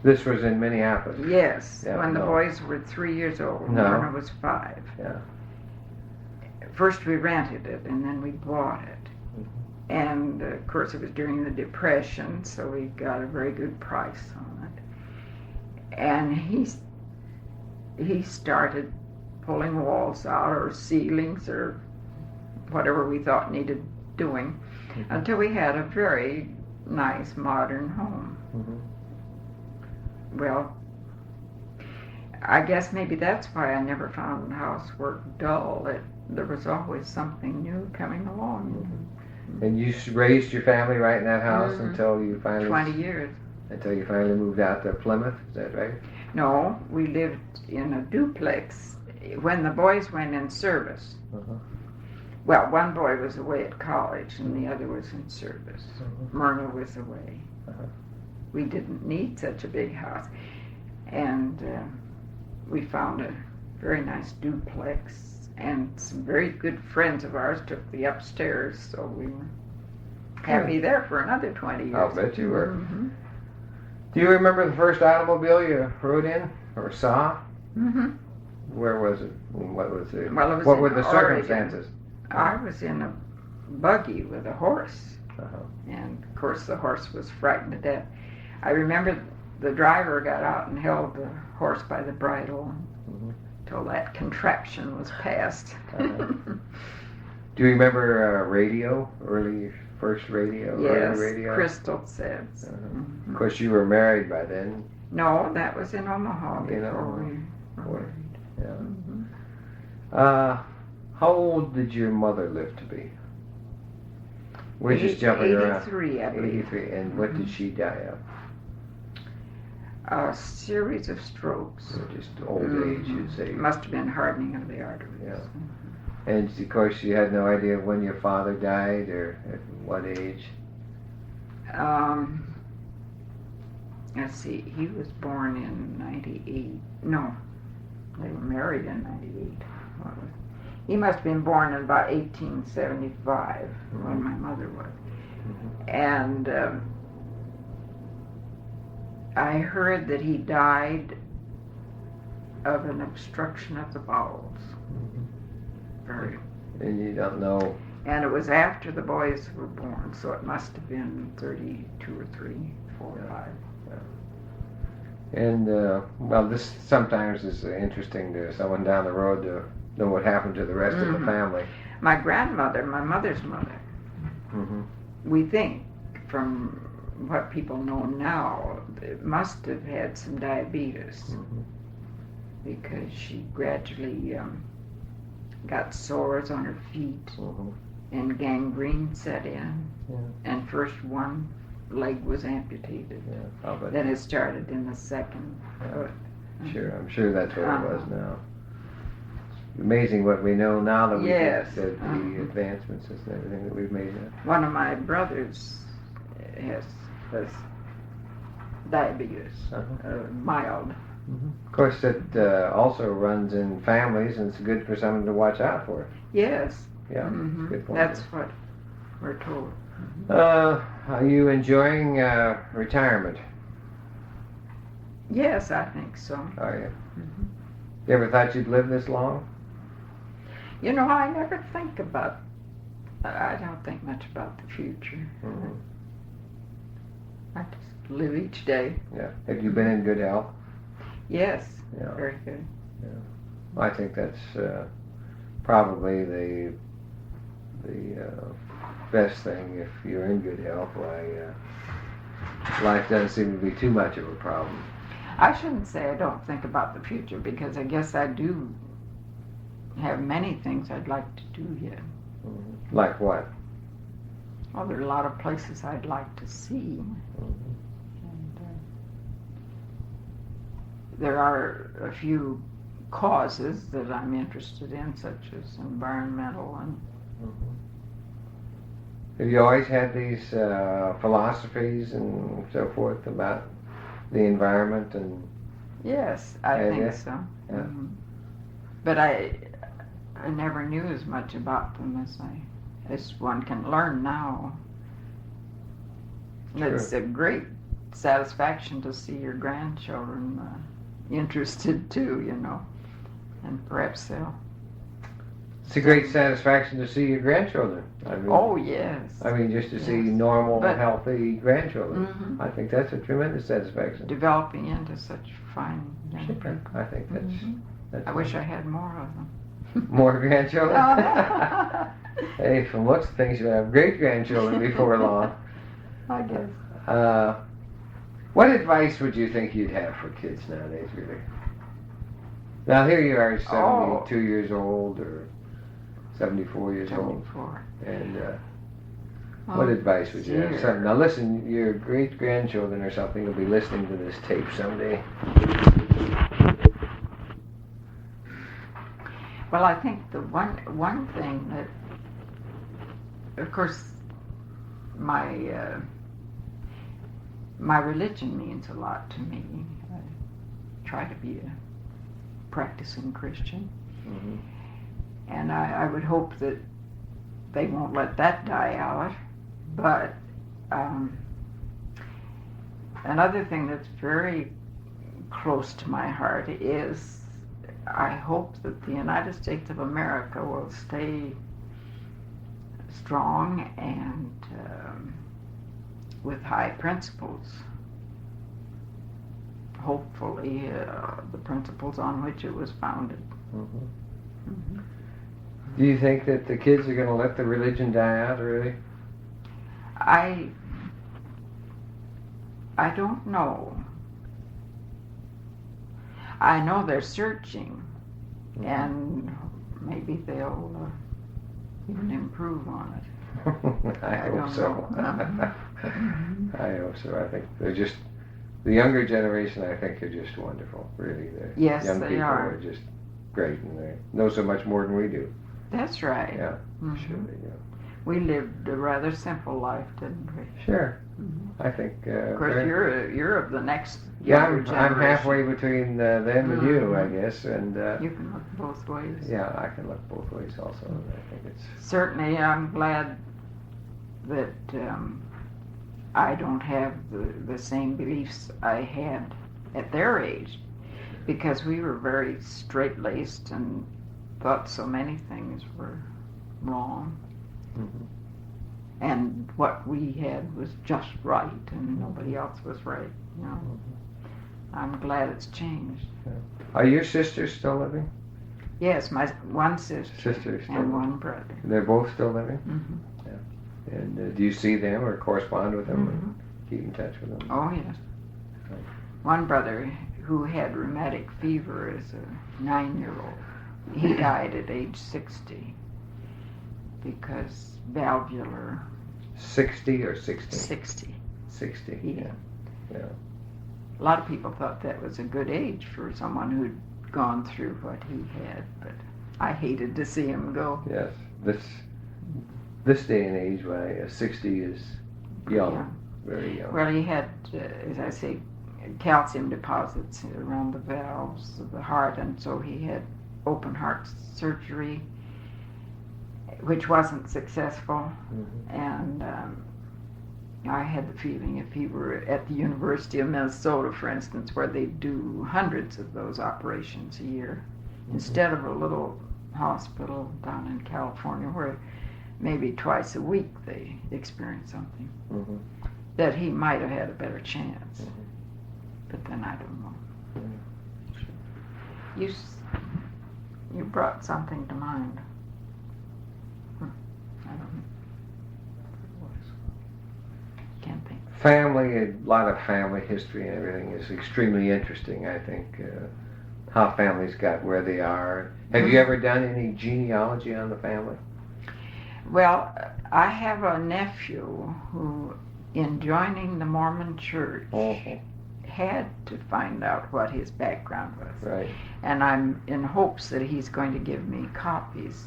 This was in Minneapolis? Yes, when the boys were 3 years old. Myrna was 5. Yeah. First we rented it and then we bought it. And of course it was during the Depression, so we got a very good price on it. And he started pulling walls out or ceilings or whatever we thought needed doing until we had a very nice modern home. Well, I guess maybe that's why I never found housework dull. There was always something new coming along. And you raised your family right in that house until you finally... 20 years. Until you finally moved out to Plymouth, is that right? No, we lived in a duplex when the boys went in service. Well, one boy was away at college and the other was in service. Myrna was away. We didn't need such a big house. And we found a very nice duplex, and some very good friends of ours took the upstairs, so we were happy there for another 20 years. I'll bet you were. Do you remember the first automobile you rode in or saw? Where was it? What was it? Well, it was what were the circumstances? I was in a buggy with a horse, and of course the horse was frightened to death. I remember the driver got out and held the horse by the bridle Mhm. till that contraption was passed. Uh-huh. Do you remember radio, first radio? Yes, early radio? Crystal says. Uh-huh. Of course, you were married by then. No, that was in Omaha In before Omaha. we were married. Yeah. How old did your mother live to be? We're just jumping 83, around. 83, I believe. 83. And what did she die of? A series of strokes. Or just old age, you'd say. Must have been hardening of the arteries. Yeah. And of course, you had no idea when your father died or at what age? Let's see, he was born in 98. No, they were married in 98. He must have been born in about 1875 when my mother was. And I heard that he died of an obstruction of the bowels. Very. And you don't know. And it was after the boys were born, so it must have been 32 or 3, 4 or 5. And, well, this sometimes is interesting to someone down the road to know what happened to the rest of the family. My grandmother, my mother's mother, we think from what people know now, must have had some diabetes because she gradually got sores on her feet and gangrene set in, and first one leg was amputated. Then it started in the second. Sure, I'm sure that's what it was now. Amazing what we know now that we get the advancements and everything that we've made now. One of my brothers has diabetes, mild. Of course, it also runs in families, and it's good for someone to watch out for. Yes. Yeah, good point. That's what we're told. Are you enjoying retirement? Yes, I think so. Are you? You ever thought you'd live this long? You know, I never think about, I don't think much about the future. I just live each day. Yeah. Have you been in good health? Yes, Yeah. very good. Yeah. I think that's probably the best thing. If you're in good health, why life doesn't seem to be too much of a problem. I shouldn't say I don't think about the future, because I guess I do have many things I'd like to do yet. Like what? Well, there are a lot of places I'd like to see. And, there are a few causes that I'm interested in, such as environmental and... Have you always had these philosophies and so forth about the environment and... Yes, I think so. Yeah. But I never knew as much about them as one can learn now. Sure. It's a great satisfaction to see your grandchildren interested too, you know, and perhaps they'll... It's a great satisfaction to see your grandchildren. I mean, Oh, yes. I mean, just to see normal, But- healthy grandchildren. I think that's a tremendous satisfaction. Developing into such fine young Sure. people. I think that's I wish I had more of them. more grandchildren. Hey, from looks of things, you have great grandchildren before long. I guess. What advice would you think you'd have for kids nowadays, really? Now here you are, 72 years old or 74 years old. 74. And what advice would you have? Now listen, your great-grandchildren or something will be listening to this tape someday. Well, I think the one thing that, of course, my religion means a lot to me. I try to be a practicing Christian, and I would hope that they won't let that die out. But another thing that's very close to my heart is I hope that the United States of America will stay strong and with high principles. hopefully the principles on which it was founded. Do you think that the kids are going to let the religion die out, really? I don't know. I know they're searching, and maybe they'll even improve on it. I hope so. Know. I hope so. I think they're just, the younger generation, I think, are just wonderful, really. The Yes, young they people are. just great, and they know so much more than we do. That's right. Yeah, sure they do. We lived a rather simple life, didn't we? Sure. I think. Of course, you're of the next Yeah, younger I'm generation. halfway between them and you, I guess, and. You can look both ways. Yeah, I can look both ways also. And I think it's. Certainly, I'm glad that I don't have the same beliefs I had at their age, because we were very straight-laced and thought so many things were wrong. And what we had was just right, and nobody else was right. You know, I'm glad it's changed. Are your sisters still living? Yes, my one sister Sisters still and living. one brother. They're both still living? Mm-hmm. And do you see them or correspond with them or keep in touch with them? Oh yes. One brother who had rheumatic fever as a 9-year-old, he died at age 60 because valvular. 60 or 60? 60. 60, Yeah. Yeah. A lot of people thought that was a good age for someone who'd gone through what he had, but I hated to see him go. Yes. This day and age, why 60 is young, Yeah. very young. Well, he had, as I say, calcium deposits around the valves of the heart, and so he had open heart surgery, which wasn't successful. And I had the feeling if he were at the University of Minnesota, for instance, where they do hundreds of those operations a year, instead of a little hospital down in California where maybe twice a week they experience something, that he might have had a better chance. But then I don't know. You brought something to mind. I don't know. Can't think. Family, a lot of family history and everything is extremely interesting, I think. How families got where they are. Have you ever done any genealogy on the family? Well, I have a nephew who, in joining the Mormon church, had to find out what his background was. Right. And I'm in hopes that he's going to give me copies.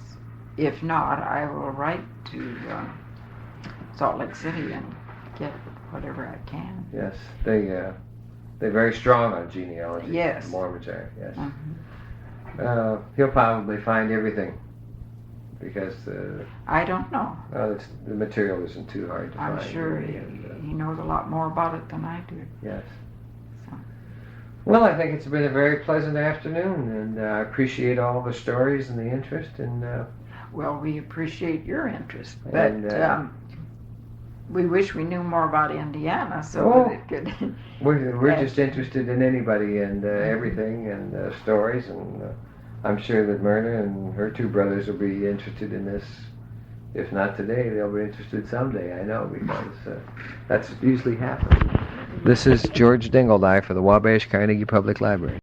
If not, I will write to Salt Lake City and get whatever I can. Yes, they're very strong on genealogy. Yes. The Mormons are, yes. He'll probably find everything because I don't know. the material isn't too hard to find. I'm sure really, he knows a lot more about it than I do. Yes. So. Well, I think it's been a very pleasant afternoon, and I appreciate all the stories and the interest. And well, we appreciate your interest, but And, we wish we knew more about Indiana so that it could. we're just interested in anybody and everything and stories, and I'm sure that Myrna and her two brothers will be interested in this. If not today, they'll be interested someday, I know, because that's usually happens. This is George Dingledye for the Wabash Carnegie Public Library.